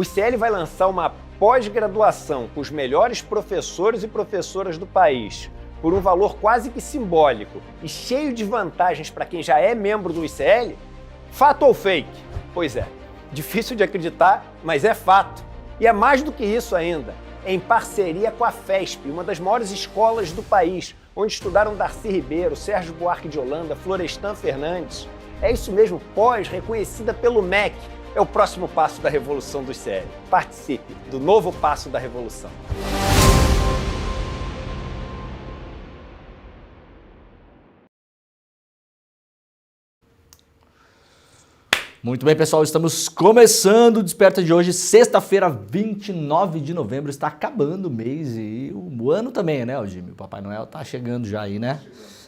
O ICL vai lançar uma pós-graduação com os melhores professores e professoras do país, por um valor quase que simbólico e cheio de vantagens para quem já é membro do ICL? Fato ou fake? Pois é, difícil de acreditar, mas é fato. E é mais do que isso ainda. É em parceria com a FESP, uma das maiores escolas do país, onde estudaram Darcy Ribeiro, Sérgio Buarque de Holanda, Florestan Fernandes. É isso mesmo, pós, reconhecida pelo MEC. É o próximo passo da revolução do ICL. Participe do novo passo da revolução. Muito bem, pessoal, estamos começando o Desperta de hoje, sexta-feira, 29 de novembro, está acabando o mês e o ano também, né, Jimmy? O Papai Noel tá chegando já aí, né?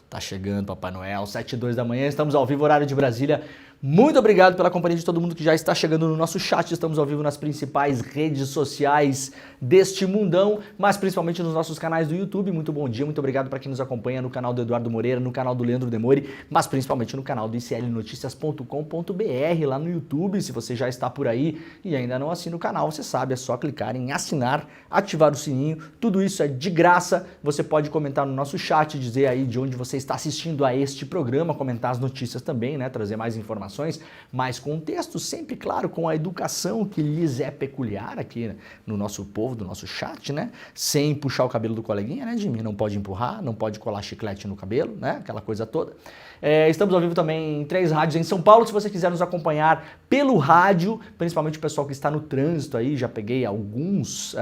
Tá chegando, Papai Noel, 7h02 da manhã, estamos ao vivo, horário de Brasília. Muito obrigado pela companhia de todo mundo que já está chegando no nosso chat. Estamos ao vivo nas principais redes sociais deste mundão, mas principalmente nos nossos canais do YouTube. Muito bom dia, muito obrigado para quem nos acompanha no canal do Eduardo Moreira, no canal do Leandro Demori, mas principalmente no canal do iclnoticias.com.br lá no YouTube. Se você já está por aí e ainda não assina o canal, você sabe, é só clicar em assinar, ativar o sininho. Tudo isso é de graça. Você pode comentar no nosso chat, dizer aí de onde você está assistindo a este programa, comentar as notícias também, né? Trazer mais informações, mais contexto, sempre, claro, com a educação que lhes é peculiar aqui no nosso povo, do nosso chat, né? Sem puxar o cabelo do coleguinha, né, Jimmy? Não pode empurrar, não pode colar chiclete no cabelo, né? Aquela coisa toda. Estamos ao vivo também em 3 rádios em São Paulo. Se você quiser nos acompanhar pelo rádio, principalmente o pessoal que está no trânsito aí, já peguei algumas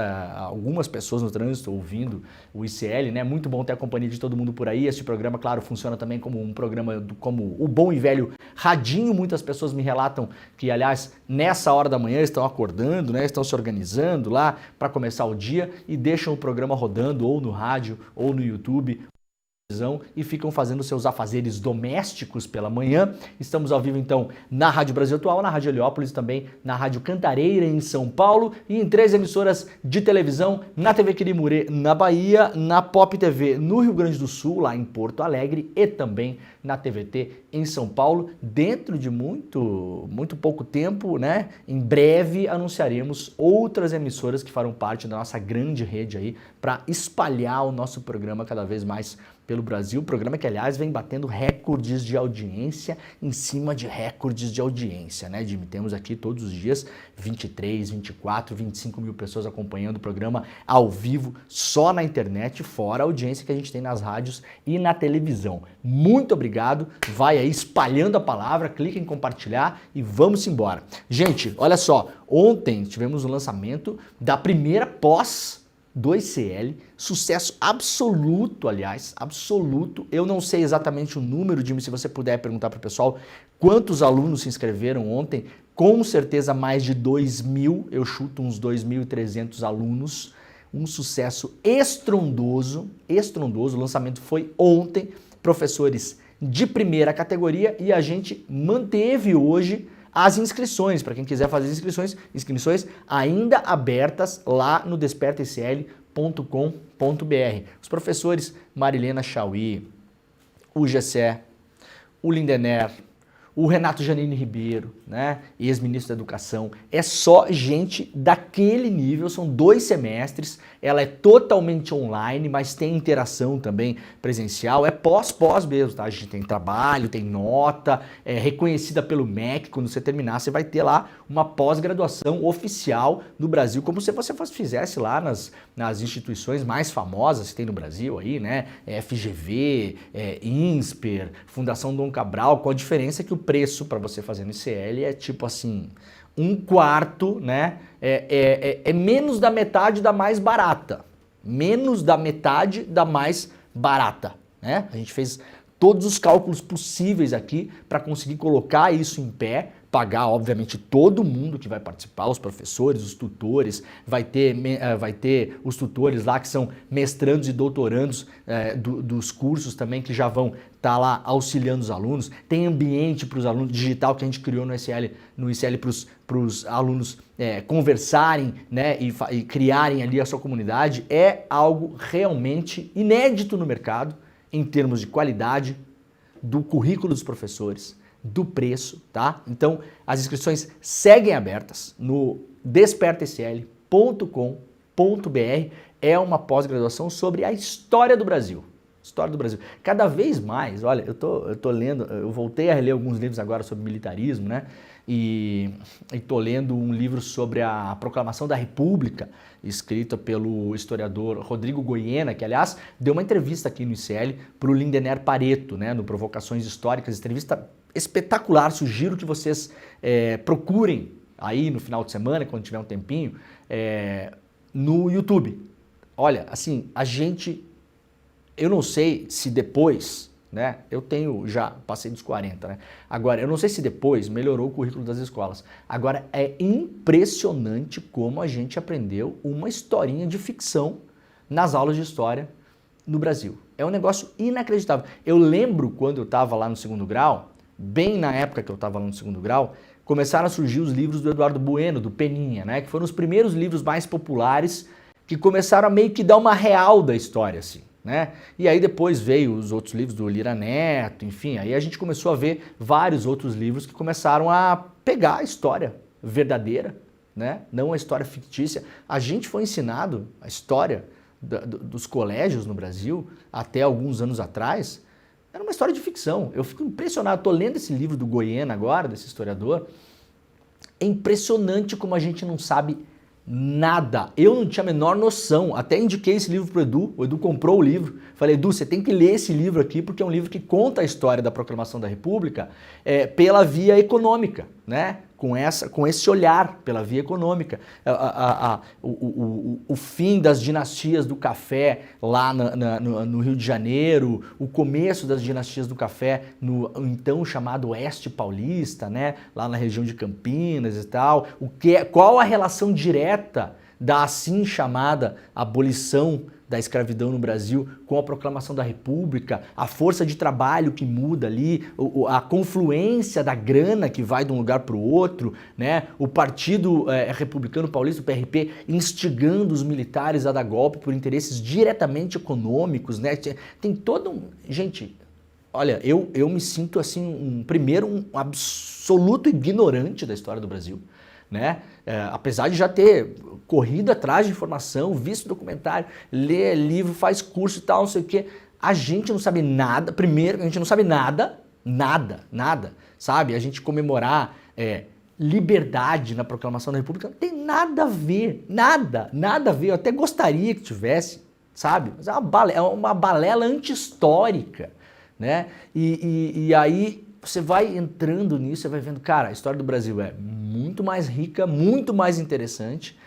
pessoas no trânsito ouvindo o ICL, né? Muito bom ter a companhia de todo mundo por aí. Este programa, claro, funciona também como um programa, como o bom e velho radinho. Muitas pessoas me relatam que, aliás, nessa hora da manhã estão acordando, né? Estão se organizando lá para começar o dia e deixam o programa rodando ou no rádio ou no YouTube e ficam fazendo seus afazeres domésticos pela manhã. Estamos ao vivo então na Rádio Brasil Atual, na Rádio Heliópolis, também na Rádio Cantareira em São Paulo e em 3 emissoras de televisão, na TV Quirimurê na Bahia, na Pop TV no Rio Grande do Sul, lá em Porto Alegre e também na TVT em São Paulo. Dentro de muito pouco tempo, né? Em breve anunciaremos outras emissoras que farão parte da nossa grande rede aí para espalhar o nosso programa cada vez mais pelo Brasil, programa que, aliás, vem batendo recordes de audiência em cima de recordes de audiência, né, Jimmy? Temos aqui todos os dias 23, 24, 25 mil pessoas acompanhando o programa ao vivo, só na internet, fora a audiência que a gente tem nas rádios e na televisão. Muito obrigado, vai aí espalhando a palavra, clica em compartilhar e vamos embora. Gente, olha só, ontem tivemos o lançamento da primeira pós do ICL, sucesso absoluto, aliás, absoluto. Eu não sei exatamente o número, Jimmy, se você puder perguntar para o pessoal quantos alunos se inscreveram ontem, com certeza mais de 2.000, eu chuto uns 2.300 alunos, um sucesso estrondoso, o lançamento foi ontem, professores de primeira categoria e a gente manteve hoje as inscrições, para quem quiser fazer inscrições ainda abertas lá no despertaicl.com.br. Os professores Marilena Chauí, o Gessé, o Lindener, o Renato Janine Ribeiro, né, ex-ministro da Educação, é só gente daquele nível, são 2 semestres, ela é totalmente online, mas tem interação também presencial, é pós mesmo, tá? A gente tem trabalho, tem nota, é reconhecida pelo MEC, quando você terminar você vai ter lá uma pós-graduação oficial no Brasil, como se você fizesse lá nas instituições mais famosas que tem no Brasil aí, né, FGV, INSPER, Fundação Dom Cabral, com a diferença que o preço para você fazer no ICL é tipo assim, 1/4, né? É menos da metade da mais barata. Menos da metade da mais barata, né? A gente fez todos os cálculos possíveis aqui para conseguir colocar isso em pé, pagar, obviamente, todo mundo que vai participar, os professores, os tutores, vai ter os tutores lá que são mestrandos e doutorandos dos cursos também, que já vão estar lá auxiliando os alunos. Tem ambiente para os alunos digital que a gente criou no ICL para os alunos conversarem, né, e criarem ali a sua comunidade. É algo realmente inédito no mercado, em termos de qualidade, do currículo dos professores, do preço, tá? Então, as inscrições seguem abertas no despertasl.com.br. É uma pós-graduação sobre a história do Brasil. História do Brasil. Cada vez mais, olha, eu tô lendo, eu voltei a reler alguns livros agora sobre militarismo, né? E tô lendo um livro sobre a Proclamação da República, escrita pelo historiador Rodrigo Goiena, que, aliás, deu uma entrevista aqui no ICL para o Lindener Pareto, né? No Provocações Históricas, entrevista espetacular, sugiro que vocês procurem aí no final de semana, quando tiver um tempinho, no YouTube. Olha, assim, eu não sei se depois, né, passei dos 40, né, agora, eu não sei se depois melhorou o currículo das escolas. Agora, é impressionante como a gente aprendeu uma historinha de ficção nas aulas de história no Brasil. É um negócio inacreditável. Eu lembro quando eu estava lá no segundo grau, bem na época que eu estava lá no segundo grau, começaram a surgir os livros do Eduardo Bueno, do Peninha, né, que foram os primeiros livros mais populares que começaram a meio que dar uma real da história, assim, né? E aí depois veio os outros livros do Lira Neto, enfim, aí a gente começou a ver vários outros livros que começaram a pegar a história verdadeira, né? Não a história fictícia. A gente foi ensinado a história dos colégios no Brasil até alguns anos atrás, era uma história de ficção. Eu fico impressionado, estou lendo esse livro do Goiena agora, desse historiador, é impressionante como a gente não sabe nada. Eu não tinha a menor noção, até indiquei esse livro pro Edu, o Edu comprou o livro, falei, Edu, você tem que ler esse livro aqui, porque é um livro que conta a história da Proclamação da República pela via econômica, né? Com esse olhar pela via econômica. O fim das dinastias do café lá no Rio de Janeiro, o começo das dinastias do café no então chamado Oeste Paulista, né? Lá na região de Campinas e tal. Qual a relação direta da assim chamada abolição da escravidão no Brasil com a Proclamação da República, a força de trabalho que muda ali, a confluência da grana que vai de um lugar para o outro, né? O Partido Republicano Paulista, o PRP, instigando os militares a dar golpe por interesses diretamente econômicos, né? Tem todo um... Gente, olha, eu me sinto assim, primeiro um absoluto ignorante da história do Brasil, né? Apesar de já ter corrido atrás de informação, visto documentário, ler livro, faz curso e tal, não sei o quê, a gente não sabe nada. Primeiro, a gente não sabe nada, sabe? A gente comemorar liberdade na Proclamação da República não tem nada a ver, nada a ver. Eu até gostaria que tivesse, sabe? Mas é uma balela anti-histórica, né? E aí você vai entrando nisso, você vai vendo, cara, a história do Brasil é muito mais rica, muito mais interessante,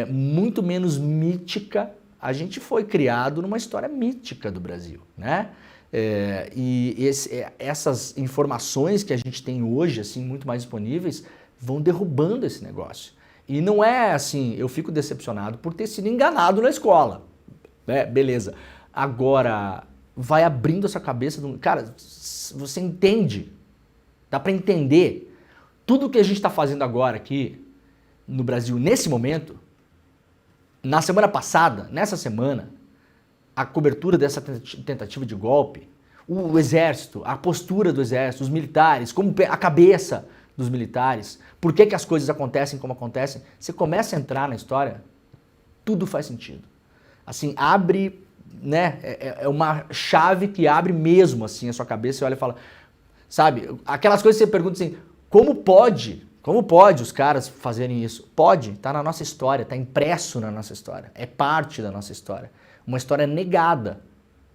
muito menos mítica. A gente foi criado numa história mítica do Brasil, né? Essas informações que a gente tem hoje, assim, muito mais disponíveis, vão derrubando esse negócio. E não é assim, eu fico decepcionado por ter sido enganado na escola, né? Beleza. Agora, vai abrindo essa cabeça, cara, você entende, dá para entender tudo que a gente está fazendo agora aqui no Brasil, nesse momento. Na semana passada, nessa semana, a cobertura dessa tentativa de golpe, o exército, a postura do exército, os militares, como a cabeça dos militares, por que as coisas acontecem como acontecem, você começa a entrar na história, tudo faz sentido. Assim, abre, né, é uma chave que abre mesmo assim a sua cabeça e olha e fala, sabe, aquelas coisas que você pergunta assim, como pode os caras fazerem isso? Pode, tá na nossa história, tá impresso na nossa história, é parte da nossa história, uma história negada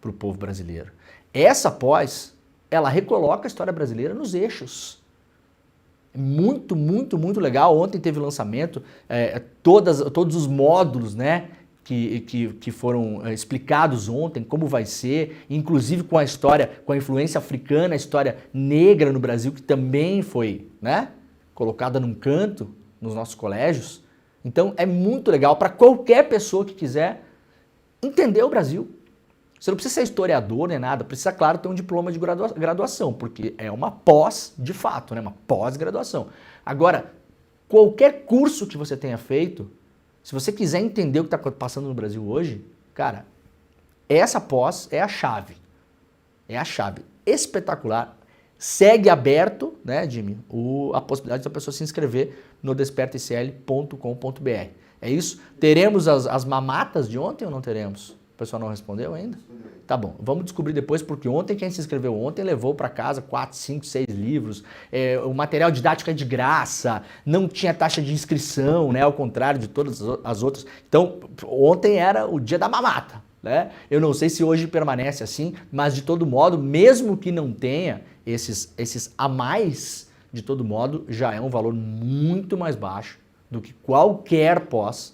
para o povo brasileiro. Essa pós, ela recoloca a história brasileira nos eixos. Muito, muito, muito legal. Ontem teve o lançamento, todos os módulos, né, que foram explicados ontem, como vai ser, inclusive com a história, com a influência africana, a história negra no Brasil, que também foi, né, colocada num canto nos nossos colégios. Então é muito legal para qualquer pessoa que quiser entender o Brasil. Você não precisa ser historiador nem nada, precisa, claro, ter um diploma de graduação, porque é uma pós de fato, né, uma pós-graduação. Agora, qualquer curso que você tenha feito, se você quiser entender o que está passando no Brasil hoje, cara, essa pós é a chave. É a chave. Espetacular, segue aberto, né, Jimmy, a possibilidade da pessoa se inscrever no despertaicl.com.br. É isso? Teremos as mamatas de ontem ou não teremos? O pessoal não respondeu ainda? Tá bom, vamos descobrir depois, porque ontem quem se inscreveu ontem levou para casa 4, 5, 6 livros, o material didático é de graça, não tinha taxa de inscrição, né, ao contrário de todas as outras. Então, ontem era o dia da mamata, né? Eu não sei se hoje permanece assim, mas de todo modo, mesmo que não tenha esses a mais, de todo modo, já é um valor muito mais baixo do que qualquer pós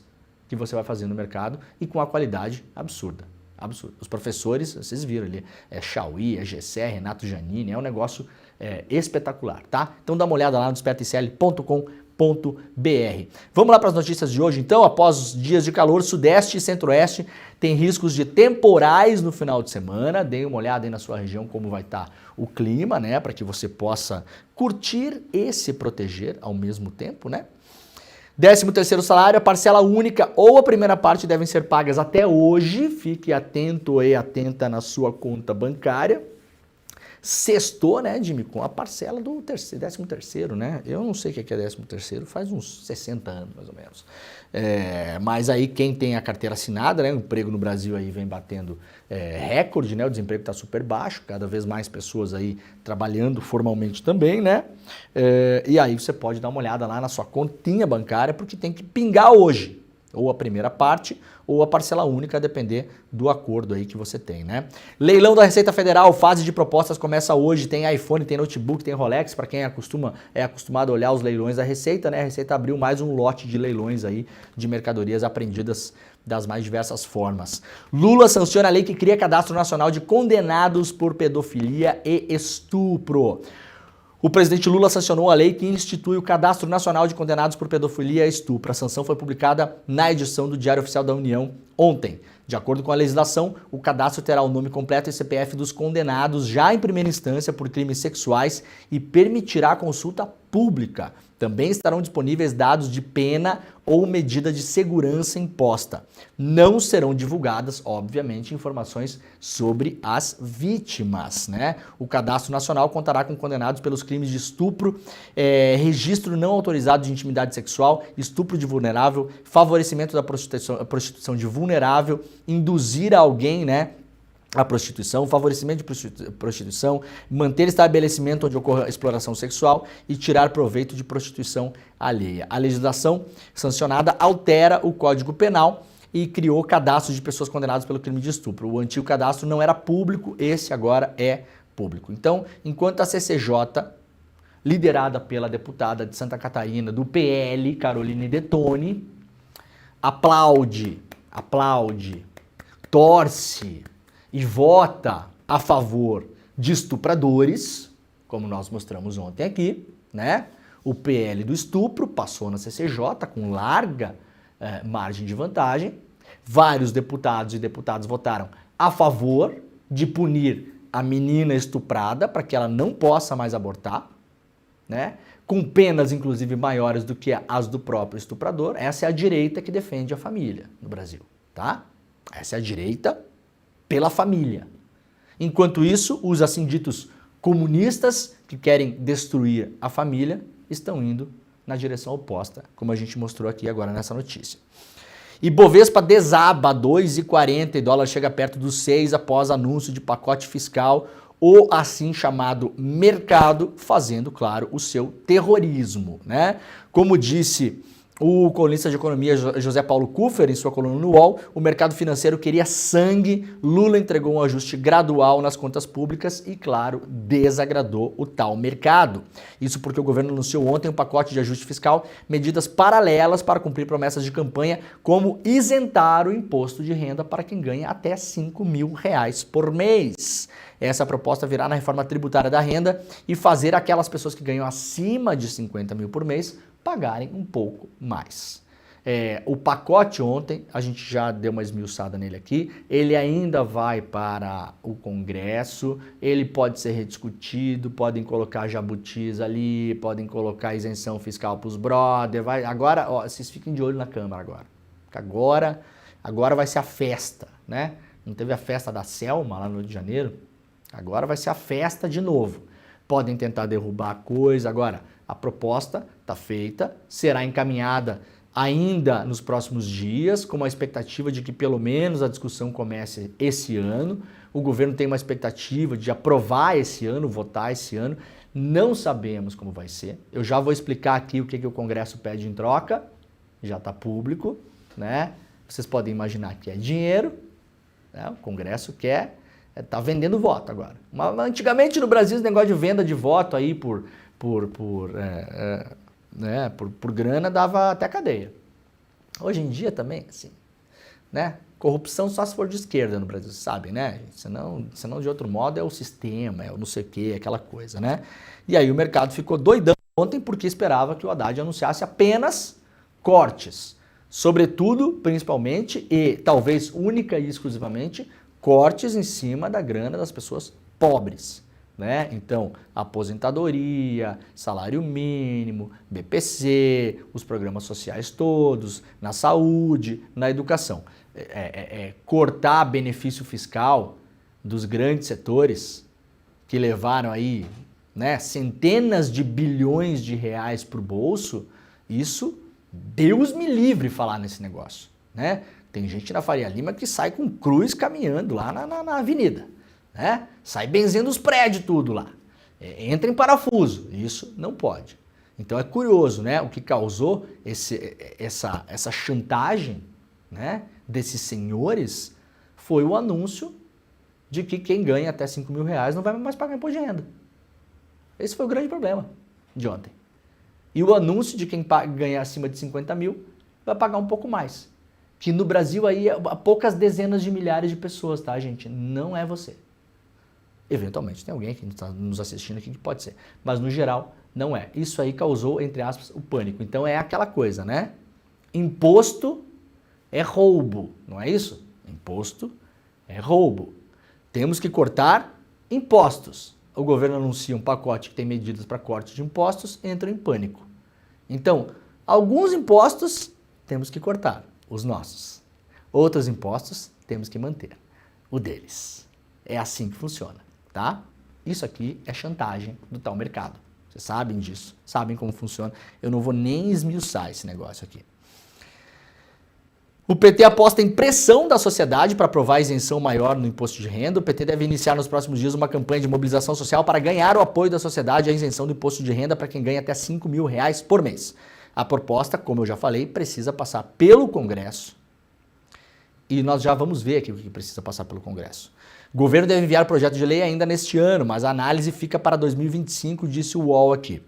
que você vai fazer no mercado e com a qualidade absurda. Absurdo. Os professores, vocês viram ali, Chauí, GCR, Renato Giannini, é um negócio espetacular, tá? Então dá uma olhada lá no despertaicl.com.br. Vamos lá para as notícias de hoje, então. Após os dias de calor, Sudeste e Centro-Oeste tem riscos de temporais no final de semana. Dê uma olhada aí na sua região como vai estar o clima, né? Para que você possa curtir e se proteger ao mesmo tempo, né? 13º salário, a parcela única ou a primeira parte devem ser pagas até hoje. Fique atento e atenta na sua conta bancária. Sextou, né, Jimmy, com a parcela do 13º, né? Eu não sei o que é 13º, faz uns 60 anos, mais ou menos. Mas aí quem tem a carteira assinada, né, o emprego no Brasil aí vem batendo recorde, né? O desemprego está super baixo, cada vez mais pessoas aí trabalhando formalmente também, né? E aí você pode dar uma olhada lá na sua continha bancária, porque tem que pingar hoje. Ou a primeira parte, ou a parcela única, a depender do acordo aí que você tem, né? Leilão da Receita Federal, fase de propostas começa hoje, tem iPhone, tem notebook, tem Rolex, para quem é acostumado a olhar os leilões da Receita, né? A Receita abriu mais um lote de leilões aí de mercadorias apreendidas das mais diversas formas. Lula sanciona a lei que cria cadastro nacional de condenados por pedofilia e estupro. O presidente Lula sancionou a lei que institui o Cadastro Nacional de Condenados por Pedofilia e Estupro. A sanção foi publicada na edição do Diário Oficial da União ontem. De acordo com a legislação, o cadastro terá o nome completo e CPF dos condenados já em primeira instância por crimes sexuais e permitirá a consulta pública. Também estarão disponíveis dados de pena ou medida de segurança imposta. Não serão divulgadas, obviamente, informações sobre as vítimas, né? O Cadastro Nacional contará com condenados pelos crimes de estupro, registro não autorizado de intimidade sexual, estupro de vulnerável, favorecimento da prostituição de vulnerável, induzir alguém, né, a prostituição, favorecimento de prostituição, manter estabelecimento onde ocorra exploração sexual e tirar proveito de prostituição alheia. A legislação sancionada altera o Código Penal e criou cadastro de pessoas condenadas pelo crime de estupro. O antigo cadastro não era público, esse agora é público. Então, enquanto a CCJ, liderada pela deputada de Santa Catarina do PL, Caroline Detoni, aplaude, torce e vota a favor de estupradores, como nós mostramos ontem aqui, né? O PL do estupro passou na CCJ com larga margem de vantagem. Vários deputados e deputadas votaram a favor de punir a menina estuprada para que ela não possa mais abortar, né? Com penas, inclusive, maiores do que as do próprio estuprador. Essa é a direita que defende a família no Brasil, tá? Essa é a direita pela família. Enquanto isso, os assim ditos comunistas que querem destruir a família estão indo na direção oposta, como a gente mostrou aqui agora nessa notícia. E Bovespa desaba 2,40 e dólar chega perto dos 6 após anúncio de pacote fiscal, o assim chamado mercado fazendo, claro, o seu terrorismo, né? Como disse o colunista de economia José Paulo Kuffer, em sua coluna no UOL, o mercado financeiro queria sangue, Lula entregou um ajuste gradual nas contas públicas e, claro, desagradou o tal mercado. Isso porque o governo anunciou ontem um pacote de ajuste fiscal, medidas paralelas para cumprir promessas de campanha, como isentar o imposto de renda para quem ganha até R$5 mil por mês. Essa proposta virá na reforma tributária da renda e fazer aquelas pessoas que ganham acima de 50 mil por mês pagarem um pouco mais. O pacote ontem, a gente já deu uma esmiuçada nele aqui, ele ainda vai para o Congresso, ele pode ser rediscutido, podem colocar jabutis ali, podem colocar isenção fiscal para os brother, agora, ó, vocês fiquem de olho na Câmara agora, agora vai ser a festa, né? Não teve a festa da Selma lá no Rio de Janeiro? Agora vai ser a festa de novo. podem tentar derrubar a coisa. Agora, a proposta está feita, será encaminhada ainda nos próximos dias, com a expectativa de que pelo menos a discussão comece esse ano. O governo tem uma expectativa de aprovar esse ano, votar esse ano. Não sabemos como vai ser. Eu já vou explicar aqui o que o Congresso pede em troca. Já está público, né? Vocês podem imaginar que é dinheiro, né? O Congresso quer, tá vendendo voto agora. Antigamente no Brasil esse negócio de venda de voto aí por grana dava até cadeia. Hoje em dia também, assim, né? Corrupção só se for de esquerda no Brasil, sabem, né? Senão de outro modo é o sistema, é o não sei o que, aquela coisa, né? E aí o mercado ficou doidão ontem porque esperava que o Haddad anunciasse apenas cortes. Sobretudo, principalmente e talvez única e exclusivamente, cortes em cima da grana das pessoas pobres, né? Então, aposentadoria, salário mínimo, BPC, os programas sociais todos, na saúde, na educação. Cortar benefício fiscal dos grandes setores que levaram aí, né, centenas de bilhões de reais para o bolso, isso, Deus me livre falar nesse negócio, né? Tem gente na Faria Lima que sai com cruz caminhando lá na avenida, né? Sai benzendo os prédios tudo lá. Entra em parafuso. Isso não pode. Então é curioso, né? O que causou essa chantagem, né, desses senhores foi o anúncio de que quem ganha até 5 mil reais não vai mais pagar imposto de renda. Esse foi o grande problema de ontem. E o anúncio de quem ganha acima de 50 mil vai pagar um pouco mais. Que no Brasil aí é poucas dezenas de milhares de pessoas, tá, gente? Não é você. Eventualmente tem alguém que está nos assistindo aqui que pode ser. Mas no geral, não é. Isso aí causou, entre aspas, o pânico. Então é aquela coisa, né? Imposto é roubo, não é isso? Imposto é roubo. Temos que cortar impostos. O governo anuncia um pacote que tem medidas para corte de impostos, entra em pânico. Então, alguns impostos temos que cortar, os nossos. Outros impostos temos que manter, o deles. É assim que funciona, tá? Isso aqui é chantagem do tal mercado. Vocês sabem disso, sabem como funciona. Eu não vou nem esmiuçar esse negócio aqui. O PT aposta em pressão da sociedade para aprovar a isenção maior no imposto de renda. O PT deve iniciar nos próximos dias uma campanha de mobilização social para ganhar o apoio da sociedade à isenção do imposto de renda para quem ganha até 5 mil reais por mês. A proposta, como eu já falei, precisa passar pelo Congresso. E nós já vamos ver aqui o que precisa passar pelo Congresso. O governo deve enviar o projeto de lei ainda neste ano, mas a análise fica para 2025, disse o UOL aqui.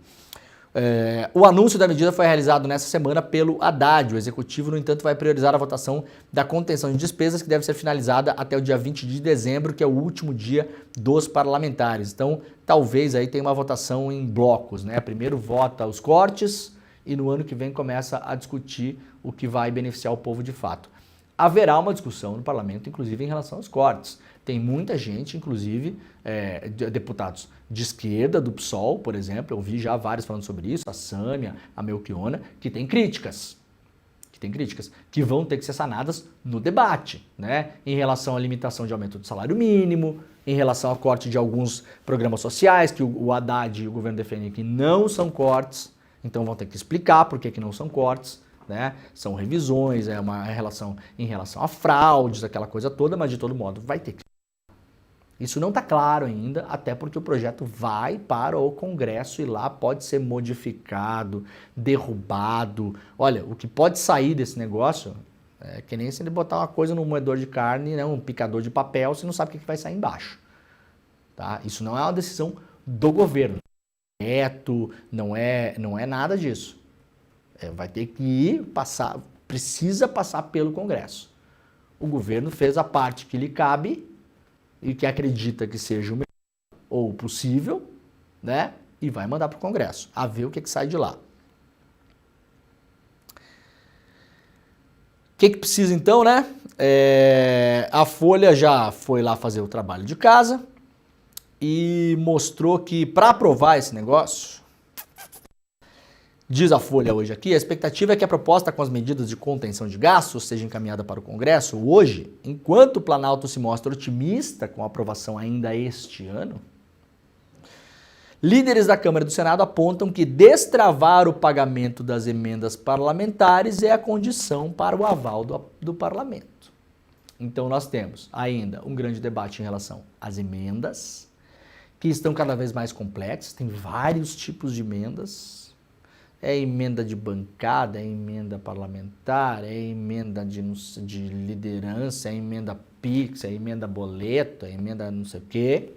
O anúncio da medida foi realizado nessa semana pelo Haddad. O executivo, no entanto, vai priorizar a votação da contenção de despesas, que deve ser finalizada até o dia 20 de dezembro, que é o último dia dos parlamentares. Então, talvez aí tenha uma votação em blocos, né? Primeiro vota os cortes e no ano que vem começa a discutir o que vai beneficiar o povo de fato. Haverá uma discussão no parlamento, inclusive, em relação aos cortes. Tem muita gente, inclusive, deputados de esquerda, do PSOL, por exemplo, eu vi já vários falando sobre isso, a Sâmia, a Melchiona, que tem críticas, que vão ter que ser sanadas no debate, né? Em relação à limitação de aumento do salário mínimo, em relação ao corte de alguns programas sociais, que o Haddad e o governo defendem que não são cortes, então vão ter que explicar por que não são cortes, né? São revisões, é uma relação em relação a fraudes, aquela coisa toda, mas de todo modo vai ter que. Isso não está claro ainda, até porque o projeto vai para o Congresso e lá pode ser modificado, derrubado. Olha, o que pode sair desse negócio é que nem se ele botar uma coisa num moedor de carne, né, um picador de papel, você não sabe o que vai sair embaixo. Tá? Isso não é uma decisão do governo. Não é nada disso. Vai ter que precisa passar pelo Congresso. O governo fez a parte que lhe cabe e que acredita que seja o melhor ou possível, né? E vai mandar para o Congresso, a ver o que sai de lá. O que precisa então, né? A Folha já foi lá fazer o trabalho de casa e mostrou que para aprovar esse negócio, diz a Folha hoje aqui, a expectativa é que a proposta com as medidas de contenção de gastos seja encaminhada para o Congresso hoje, enquanto o Planalto se mostra otimista com a aprovação ainda este ano. Líderes da Câmara e do Senado apontam que destravar o pagamento das emendas parlamentares é a condição para o aval do parlamento. Então nós temos ainda um grande debate em relação às emendas, que estão cada vez mais complexas, tem vários tipos de emendas. É emenda de bancada, é emenda parlamentar, é emenda de liderança, é emenda PIX, é emenda boleto, é emenda não sei o quê,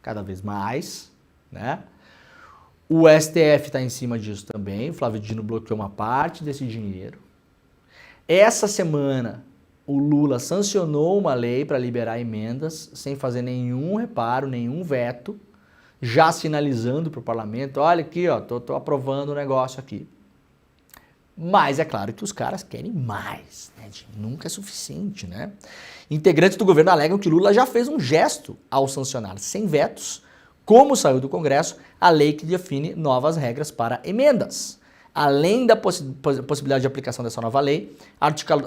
cada vez mais, né? O STF está em cima disso também, o Flávio Dino bloqueou uma parte desse dinheiro. Essa semana, o Lula sancionou uma lei para liberar emendas, sem fazer nenhum reparo, nenhum veto, já sinalizando para o parlamento, olha aqui, ó, tô aprovando o negócio aqui. Mas é claro que os caras querem mais, né? Nunca é suficiente, né? Integrantes do governo alegam que Lula já fez um gesto ao sancionar sem vetos, como saiu do Congresso, a lei que define novas regras para emendas. Além da possibilidade de aplicação dessa nova lei,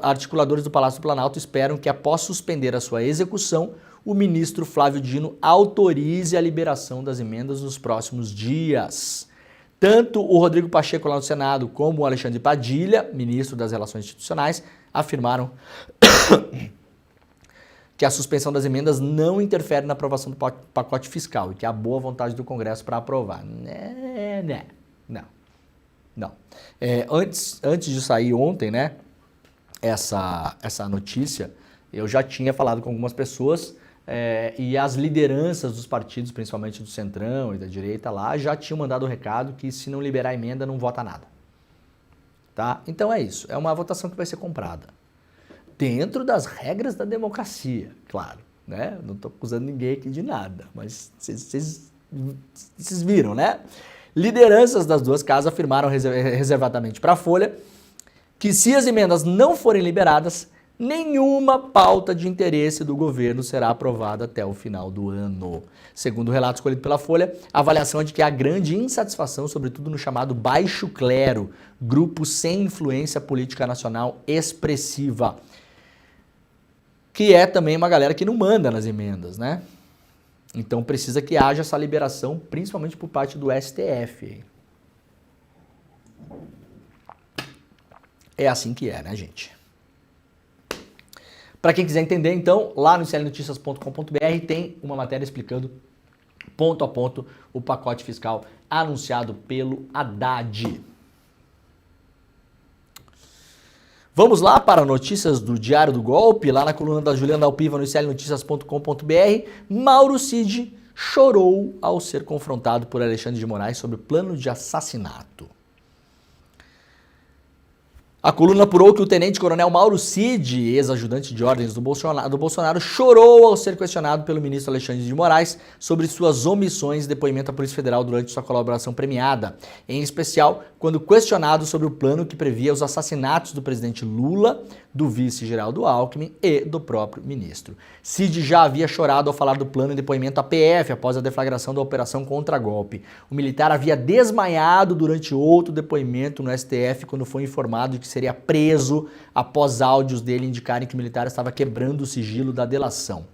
articuladores do Palácio do Planalto esperam que, após suspender a sua execução, o ministro Flávio Dino autorize a liberação das emendas nos próximos dias. Tanto o Rodrigo Pacheco lá no Senado como o Alexandre Padilha, ministro das Relações Institucionais, afirmaram que a suspensão das emendas não interfere na aprovação do pacote fiscal e que há boa vontade do Congresso para aprovar. Não. Antes de sair ontem, né, essa notícia, eu já tinha falado com algumas pessoas e as lideranças dos partidos, principalmente do Centrão e da direita lá, já tinham mandado o recado que se não liberar a emenda, não vota nada. Tá? Então é isso, é uma votação que vai ser comprada. Dentro das regras da democracia, claro, né? Não estou acusando ninguém aqui de nada, mas vocês viram, né? Lideranças das duas casas afirmaram reservadamente para a Folha que se as emendas não forem liberadas, nenhuma pauta de interesse do governo será aprovada até o final do ano. Segundo o relato escolhido pela Folha, a avaliação é de que há grande insatisfação, sobretudo no chamado baixo clero, grupo sem influência política nacional expressiva, que é também uma galera que não manda nas emendas, né? Então precisa que haja essa liberação, principalmente por parte do STF. É assim que é, né, gente? Para quem quiser entender, então, lá no iclnoticias.com.br tem uma matéria explicando ponto a ponto o pacote fiscal anunciado pelo Haddad. Vamos lá para notícias do Diário do Golpe, lá na coluna da Juliana Dalpiva no iclnoticias.com.br. Mauro Cid chorou ao ser confrontado por Alexandre de Moraes sobre o plano de assassinato. A coluna apurou que o tenente-coronel Mauro Cid, ex-ajudante de ordens do Bolsonaro, chorou ao ser questionado pelo ministro Alexandre de Moraes sobre suas omissões de depoimento à Polícia Federal durante sua colaboração premiada, em especial quando questionado sobre o plano que previa os assassinatos do presidente Lula, do vice Geraldo Alckmin e do próprio ministro. Cid já havia chorado ao falar do plano em depoimento à PF após a deflagração da operação contra-golpe. O militar havia desmaiado durante outro depoimento no STF quando foi informado de que seria preso após áudios dele indicarem que o militar estava quebrando o sigilo da delação.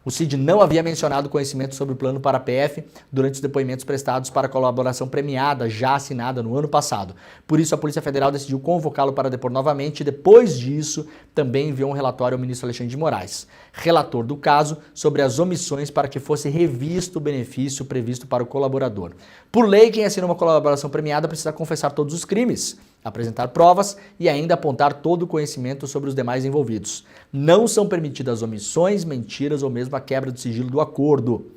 O Cid não havia mencionado conhecimento sobre o plano para a PF durante os depoimentos prestados para a colaboração premiada, já assinada no ano passado. Por isso, a Polícia Federal decidiu convocá-lo para depor novamente e, depois disso, também enviou um relatório ao ministro Alexandre de Moraes, relator do caso, sobre as omissões para que fosse revisto o benefício previsto para o colaborador. Por lei, quem assina uma colaboração premiada precisa confessar todos os crimes, apresentar provas e ainda apontar todo o conhecimento sobre os demais envolvidos. Não são permitidas omissões, mentiras ou mesmo a quebra do sigilo do acordo.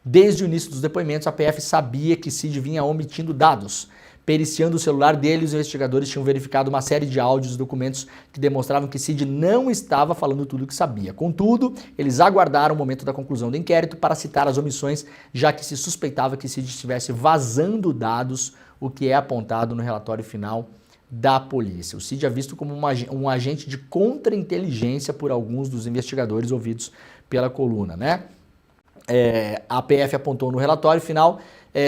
Desde o início dos depoimentos, a PF sabia que Cid vinha omitindo dados. Periciando o celular dele, os investigadores tinham verificado uma série de áudios e documentos que demonstravam que Cid não estava falando tudo o que sabia. Contudo, eles aguardaram o momento da conclusão do inquérito para citar as omissões, já que se suspeitava que Cid estivesse vazando dados, o que é apontado no relatório final da polícia. O Cid é visto como um agente de contra-inteligência por alguns dos investigadores ouvidos pela coluna, né? A PF apontou no relatório final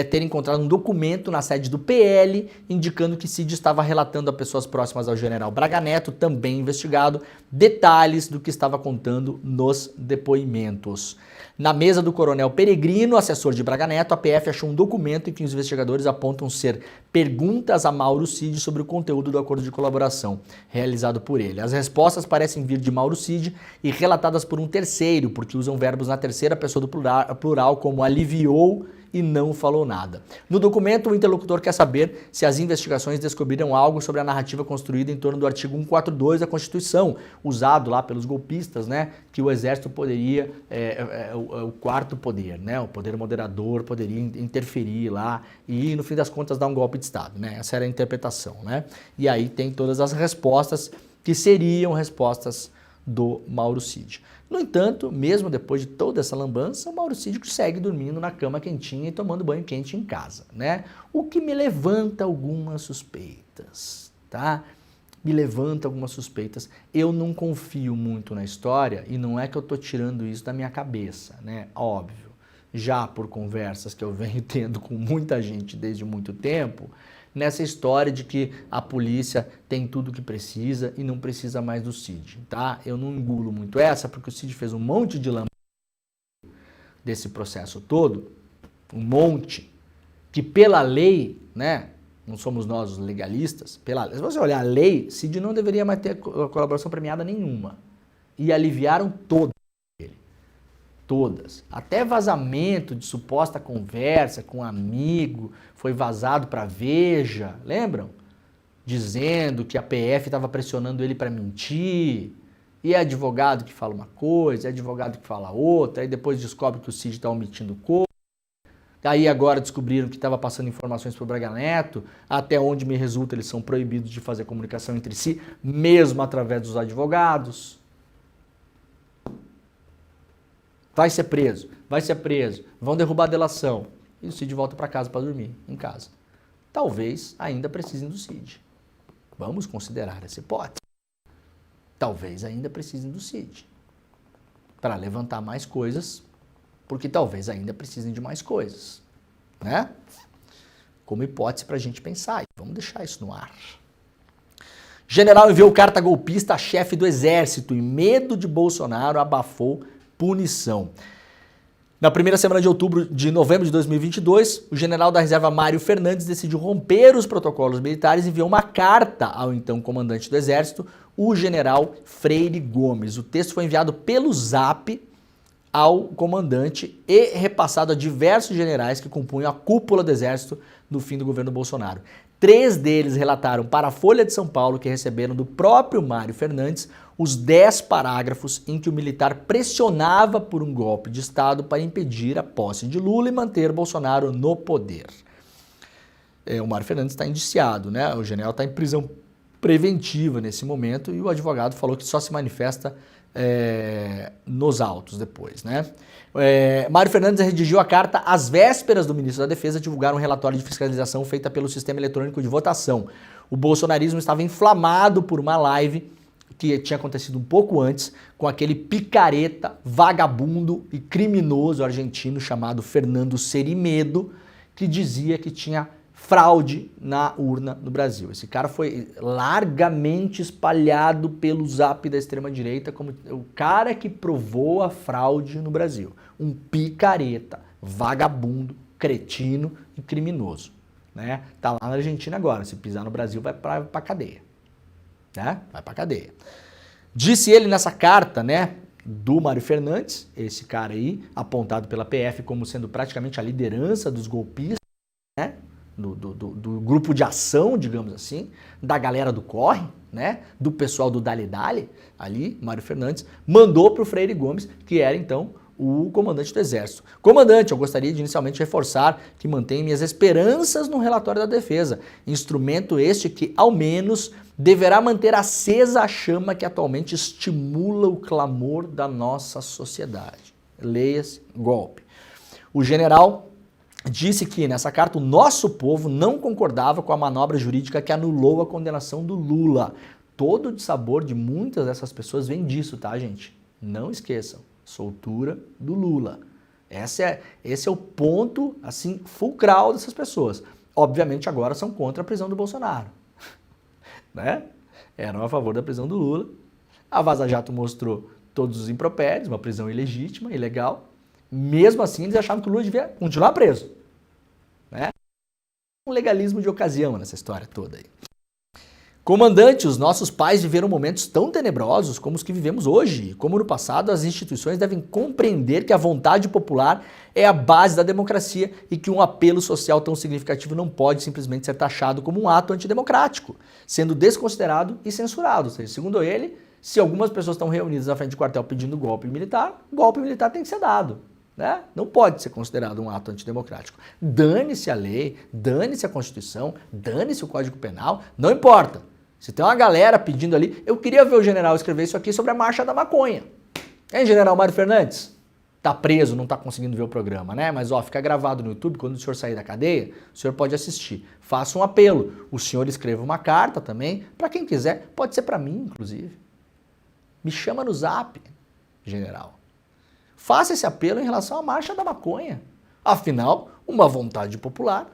ter encontrado um documento na sede do PL indicando que Cid estava relatando a pessoas próximas ao general Braga Neto, também investigado, detalhes do que estava contando nos depoimentos. Na mesa do coronel Peregrino, assessor de Braga Neto, a PF achou um documento em que os investigadores apontam ser perguntas a Mauro Cid sobre o conteúdo do acordo de colaboração realizado por ele. As respostas parecem vir de Mauro Cid e relatadas por um terceiro, porque usam verbos na terceira pessoa do plural como aliviou e não falou nada. No documento, o interlocutor quer saber se as investigações descobriram algo sobre a narrativa construída em torno do artigo 142 da Constituição, usado lá pelos golpistas, né, que o Exército poderia, o quarto poder, né, o poder moderador poderia interferir lá e, no fim das contas, dar um golpe de Estado, né, essa era a interpretação, né, e aí tem todas as respostas que seriam respostas do Mauro Cid. No entanto, mesmo depois de toda essa lambança, o Mauro Cid segue dormindo na cama quentinha e tomando banho quente em casa, né? O que me levanta algumas suspeitas, tá? Me levanta algumas suspeitas. Eu não confio muito na história e não é que eu tô tirando isso da minha cabeça, né? Óbvio, já por conversas que eu venho tendo com muita gente desde muito tempo, nessa história de que a polícia tem tudo o que precisa e não precisa mais do Cid, tá? Eu não engulo muito essa, porque o Cid fez um monte de lambança desse processo todo, um monte, que pela lei, né, não somos nós os legalistas, se você olhar a lei, Cid não deveria mais ter colaboração premiada nenhuma. E aliviaram todas. Todas. Até vazamento de suposta conversa com um amigo foi vazado para Veja, lembram? Dizendo que a PF estava pressionando ele para mentir. E é advogado que fala uma coisa, é advogado que fala outra, aí depois descobre que o Cid está omitindo coisa. Aí agora descobriram que estava passando informações para o Braga Neto, até onde me resulta eles são proibidos de fazer comunicação entre si, mesmo através dos advogados. Vai ser preso, vão derrubar a delação. E o Cid volta para casa para dormir, em casa. Talvez ainda precisem do Cid. Vamos considerar essa hipótese. Talvez ainda precisem do Cid. Para levantar mais coisas, porque talvez ainda precisem de mais coisas. Né? Como hipótese para a gente pensar. Vamos deixar isso no ar. General enviou carta golpista a chefe do Exército e medo de Bolsonaro abafou punição. Na primeira semana de novembro de 2022, o general da reserva Mário Fernandes decidiu romper os protocolos militares e enviou uma carta ao então comandante do Exército, o general Freire Gomes. O texto foi enviado pelo Zap ao comandante e repassado a diversos generais que compunham a cúpula do Exército no fim do governo Bolsonaro. 3 deles relataram para a Folha de São Paulo que receberam do próprio Mário Fernandes os 10 parágrafos em que o militar pressionava por um golpe de Estado para impedir a posse de Lula e manter Bolsonaro no poder. O Mário Fernandes está indiciado, né? O general está em prisão preventiva nesse momento e o advogado falou que só se manifesta nos autos depois, né? Mário Fernandes redigiu a carta às vésperas do ministro da Defesa divulgar um relatório de fiscalização feita pelo sistema eletrônico de votação. O bolsonarismo estava inflamado por uma live que tinha acontecido um pouco antes com aquele picareta, vagabundo e criminoso argentino chamado Fernando Serimedo, que dizia que tinha fraude na urna no Brasil. Esse cara foi largamente espalhado pelo Zap da extrema-direita como o cara que provou a fraude no Brasil. Um picareta, vagabundo, cretino e criminoso. Né? Tá lá na Argentina agora. Se pisar no Brasil, vai pra cadeia. Né? Vai pra cadeia. Disse ele nessa carta, né, do Mário Fernandes, esse cara aí, apontado pela PF como sendo praticamente a liderança dos golpistas, né? Do grupo de ação, digamos assim, da galera do corre, né, do pessoal do Dali Dali, ali, Mário Fernandes, mandou para o Freire Gomes, que era então o comandante do Exército. Comandante, eu gostaria de inicialmente reforçar que mantenho minhas esperanças no relatório da defesa, instrumento este que, ao menos, deverá manter acesa a chama que atualmente estimula o clamor da nossa sociedade. Leia-se, golpe. O general disse que, nessa carta, o nosso povo não concordava com a manobra jurídica que anulou a condenação do Lula. Todo o dissabor de muitas dessas pessoas vem disso, tá, gente? Não esqueçam. Soltura do Lula. Esse é o ponto, assim, fulcral dessas pessoas. Obviamente agora são contra a prisão do Bolsonaro, né? Eram a favor da prisão do Lula. A Vaza Jato mostrou todos os impropérios, uma prisão ilegítima, ilegal. Mesmo assim, eles achavam que o Lula devia continuar preso, né? Um legalismo de ocasião nessa história toda aí. Comandante, os nossos pais viveram momentos tão tenebrosos como os que vivemos hoje. Como no passado, as instituições devem compreender que a vontade popular é a base da democracia e que um apelo social tão significativo não pode simplesmente ser taxado como um ato antidemocrático, sendo desconsiderado e censurado. Ou seja, segundo ele, se algumas pessoas estão reunidas na frente do quartel pedindo golpe militar tem que ser dado, né? Não pode ser considerado um ato antidemocrático. Dane-se a lei, dane-se a Constituição, dane-se o Código Penal, não importa. Se tem uma galera pedindo ali, eu queria ver o general escrever isso aqui sobre a marcha da maconha. Hein, general Mário Fernandes? Tá preso, não tá conseguindo ver o programa, né? Mas ó, fica gravado no YouTube, quando o senhor sair da cadeia, o senhor pode assistir. Faça um apelo. O senhor escreva uma carta também, para quem quiser, pode ser para mim, inclusive. Me chama no Zap, general. Faça esse apelo em relação à marcha da maconha. Afinal, uma vontade popular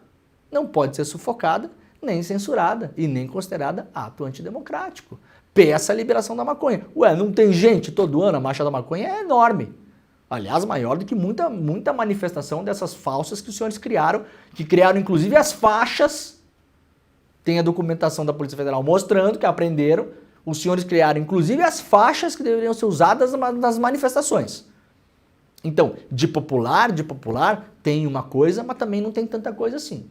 não pode ser sufocada, nem censurada e nem considerada ato antidemocrático. Peça a liberação da maconha. Ué, não tem gente todo ano? A marcha da maconha é enorme. Aliás, maior do que muita manifestação dessas falsas que os senhores criaram, que criaram inclusive as faixas. Tem a documentação da Polícia Federal mostrando que aprenderam. Os senhores criaram inclusive as faixas que deveriam ser usadas nas manifestações. Então, de popular tem uma coisa, mas também não tem tanta coisa assim.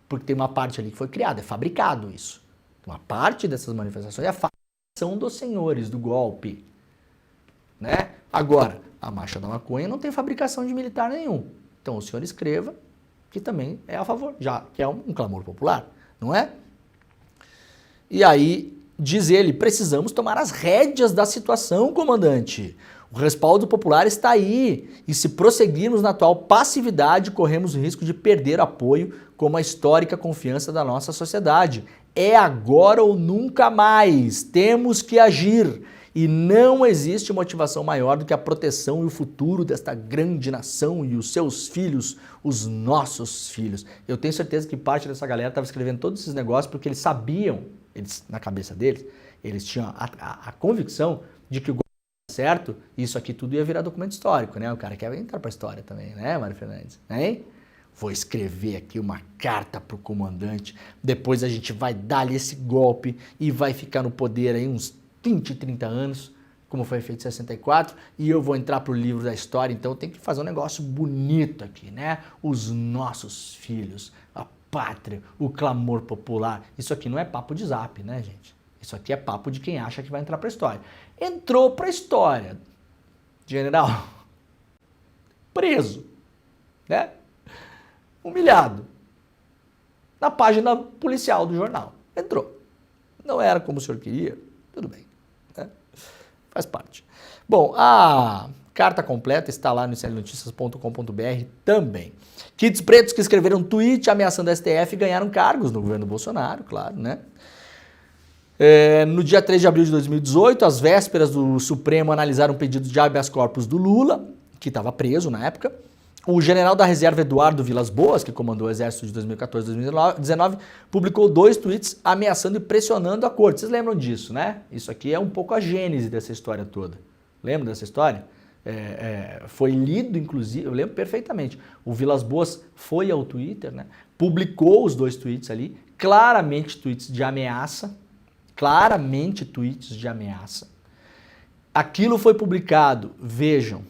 Porque tem uma parte ali que foi criada, é fabricado isso. Uma parte dessas manifestações é a fabricação dos senhores do golpe, né? Agora, a marcha da maconha não tem fabricação de militar nenhum. Então o senhor escreva que também é a favor, já que é um clamor popular, não é? E aí, diz ele, precisamos tomar as rédeas da situação, comandante. O respaldo popular está aí e se prosseguirmos na atual passividade, corremos o risco de perder apoio como a histórica confiança da nossa sociedade. É agora ou nunca mais. Temos que agir. E não existe motivação maior do que a proteção e o futuro desta grande nação e os seus filhos, os nossos filhos. Eu tenho certeza que parte dessa galera estava escrevendo todos esses negócios porque eles sabiam, na cabeça deles, eles tinham a convicção de que o golpe ia dar certo, isso aqui tudo ia virar documento histórico, né? O cara quer entrar para a história também, né, Mário Fernandes? Hein? Vou escrever aqui uma carta para o comandante, depois a gente vai dar-lhe esse golpe e vai ficar no poder aí uns 20, 30 anos, como foi feito em 64, e eu vou entrar pro livro da história, então tem que fazer um negócio bonito aqui, né? Os nossos filhos, a pátria, o clamor popular. Isso aqui não é papo de Zap, né, gente? Isso aqui é papo de quem acha que vai entrar pra história. Entrou pra história, general, preso, né? Humilhado, na página policial do jornal. Entrou. Não era como o senhor queria, tudo bem. Faz parte. Bom, a carta completa está lá no iclnoticias.com.br também. Kids pretos que escreveram um tweet ameaçando a STF ganharam cargos no governo Bolsonaro, claro, né? No dia 3 de abril de 2018, às vésperas do Supremo analisar um pedido de habeas corpus do Lula, que estava preso na época, o general da reserva Eduardo Vilas Boas, que comandou o exército de 2014 a 2019, publicou 2 tweets ameaçando e pressionando a corte. Vocês lembram disso, né? Isso aqui é um pouco a gênese dessa história toda. Lembram dessa história? Foi lido, inclusive, eu lembro perfeitamente. O Vilas Boas foi ao Twitter, né? Publicou os 2 tweets ali, claramente tweets de ameaça. Claramente tweets de ameaça. Aquilo foi publicado, vejam,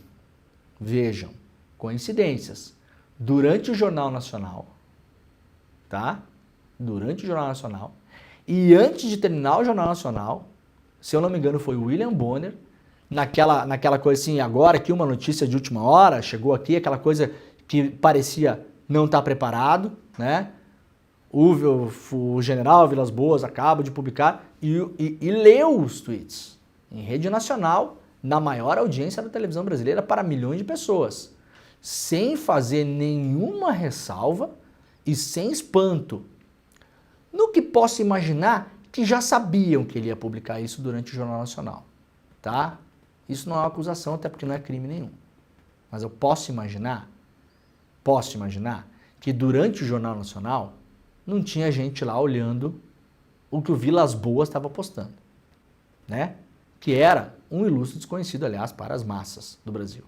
coincidências, durante o Jornal Nacional, tá? Durante o Jornal Nacional. E antes de terminar o Jornal Nacional, se eu não me engano foi o William Bonner, naquela coisa assim, agora aqui uma notícia de última hora, chegou aqui, aquela coisa que parecia não estar preparado, né? O general Vilas Boas acaba de publicar e leu os tweets em rede nacional, na maior audiência da televisão brasileira para milhões de pessoas, sem fazer nenhuma ressalva e sem espanto. No que posso imaginar que já sabiam que ele ia publicar isso durante o Jornal Nacional, tá? Isso não é uma acusação, até porque não é crime nenhum. Mas eu posso imaginar Posso imaginar que durante o Jornal Nacional não tinha gente lá olhando o que o Vilas Boas estava postando, né? Que era um ilustre desconhecido, aliás, para as massas do Brasil,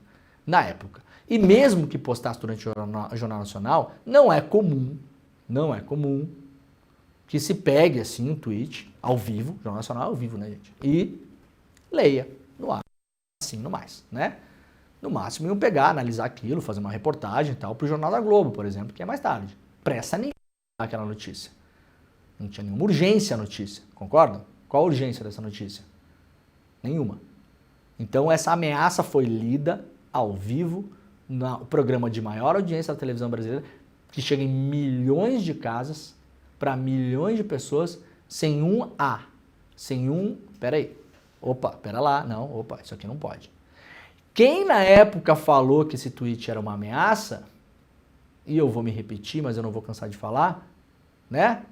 na época. E mesmo que postasse durante o Jornal Nacional, não é comum que se pegue assim um tweet ao vivo, Jornal Nacional ao vivo, né, gente? E leia no ar, assim, no mais, né? No máximo iam pegar, analisar aquilo, fazer uma reportagem e tal, para o Jornal da Globo, por exemplo, que é mais tarde. Pressa nenhuma naquela notícia. Não tinha nenhuma urgência a notícia, concordam? Qual a urgência dessa notícia? Nenhuma. Então essa ameaça foi lida ao vivo no programa de maior audiência da televisão brasileira, que chega em milhões de casas, para milhões de pessoas, sem um A. Sem um... Peraí. Opa, pera lá. Não, opa, isso aqui não pode. Quem na época falou que esse tweet era uma ameaça, e eu vou me repetir, mas eu não vou cansar de falar, né?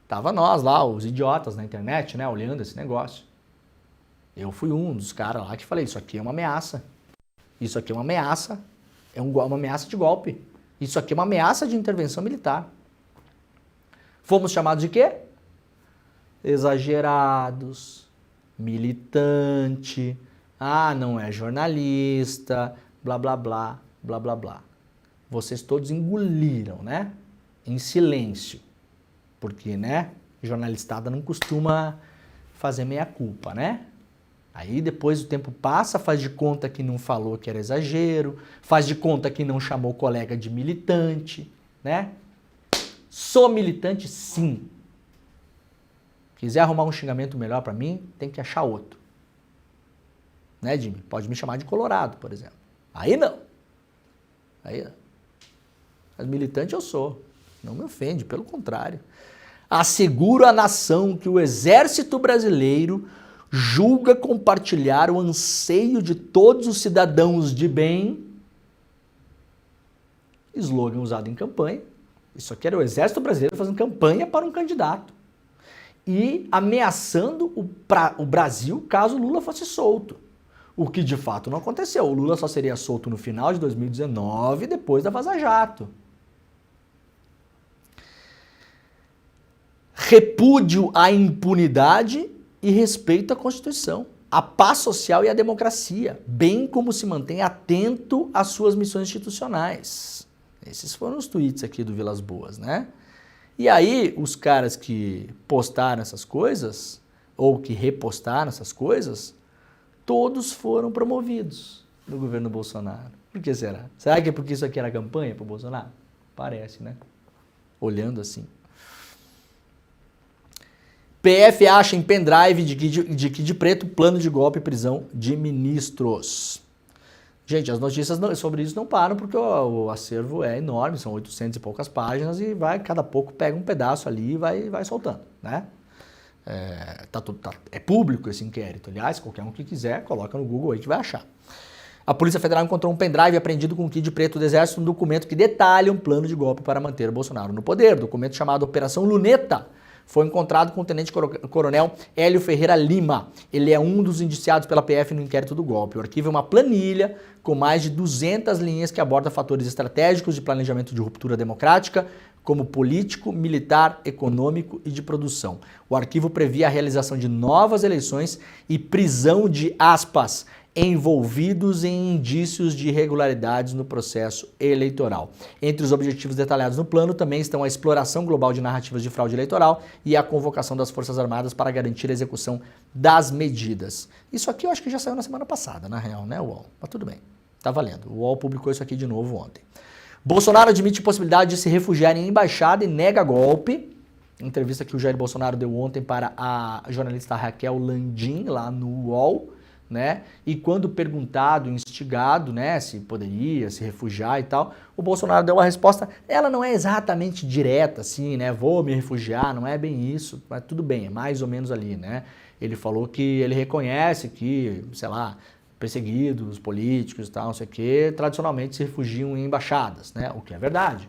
Tava nós lá, os idiotas na internet, né, olhando esse negócio. Eu fui um dos caras lá que falei, isso aqui é uma ameaça. Isso aqui é uma ameaça. É uma ameaça de golpe. Isso aqui é uma ameaça de intervenção militar. Fomos chamados de quê? Exagerados, militante, não é jornalista, blá, blá, blá, blá, blá, blá. Vocês todos engoliram, né? Em silêncio. Porque, né? Jornalistada não costuma fazer meia-culpa, né? Aí depois o tempo passa, faz de conta que não falou que era exagero, faz de conta que não chamou o colega de militante, né? Sou militante, sim. Quiser arrumar um xingamento melhor pra mim, tem que achar outro. Né, Jimmy? Pode me chamar de Colorado, por exemplo. Aí não. Aí não. Mas militante eu sou. Não me ofende, pelo contrário. Asseguro à nação que o Exército Brasileiro julga compartilhar o anseio de todos os cidadãos de bem. Slogan usado em campanha. Isso aqui era o Exército Brasileiro fazendo campanha para um candidato. E ameaçando o Brasil caso Lula fosse solto. O que de fato não aconteceu. O Lula só seria solto no final de 2019, depois da Vaza Jato. Repúdio à impunidade e respeito à Constituição, à paz social e à democracia, bem como se mantém atento às suas missões institucionais. Esses foram os tweets aqui do Vilas Boas, né? E aí, os caras que postaram essas coisas, ou que repostaram essas coisas, todos foram promovidos no governo Bolsonaro. Por que será? Será que é porque isso aqui era campanha para o Bolsonaro? Parece, né? Olhando assim. PF acha em pendrive de Kid Preto plano de golpe e prisão de ministros. Gente, as notícias sobre isso não param porque o acervo é enorme, são 800 e poucas páginas e cada pouco pega um pedaço ali e vai soltando, né? É público esse inquérito, aliás, qualquer um que quiser, coloca no Google aí que vai achar. A Polícia Federal encontrou um pendrive apreendido com o Kid Preto do Exército, um documento que detalha um plano de golpe para manter Bolsonaro no poder. O documento chamado Operação Luneta foi encontrado com o tenente-coronel Hélio Ferreira Lima. Ele é um dos indiciados pela PF no inquérito do golpe. O arquivo é uma planilha com mais de 200 linhas que aborda fatores estratégicos de planejamento de ruptura democrática, como político, militar, econômico e de produção. O arquivo previa a realização de novas eleições e prisão de, aspas, envolvidos em indícios de irregularidades no processo eleitoral. Entre os objetivos detalhados no plano também estão a exploração global de narrativas de fraude eleitoral e a convocação das Forças Armadas para garantir a execução das medidas. Isso aqui eu acho que já saiu na semana passada, na real, né, UOL? Mas tudo bem, tá valendo. O UOL publicou isso aqui de novo ontem. Bolsonaro admite possibilidade de se refugiar em embaixada e nega golpe. Entrevista que o Jair Bolsonaro deu ontem para a jornalista Raquel Landim, lá no UOL. Né? E quando perguntado, instigado, né, se poderia se refugiar e tal, o Bolsonaro deu uma resposta, ela não é exatamente direta assim, né, vou me refugiar, não é bem isso, mas tudo bem, é mais ou menos ali, né? Ele falou que ele reconhece que, sei lá, perseguidos, políticos e tal, não sei o que, tradicionalmente se refugiam em embaixadas, né, o que é verdade.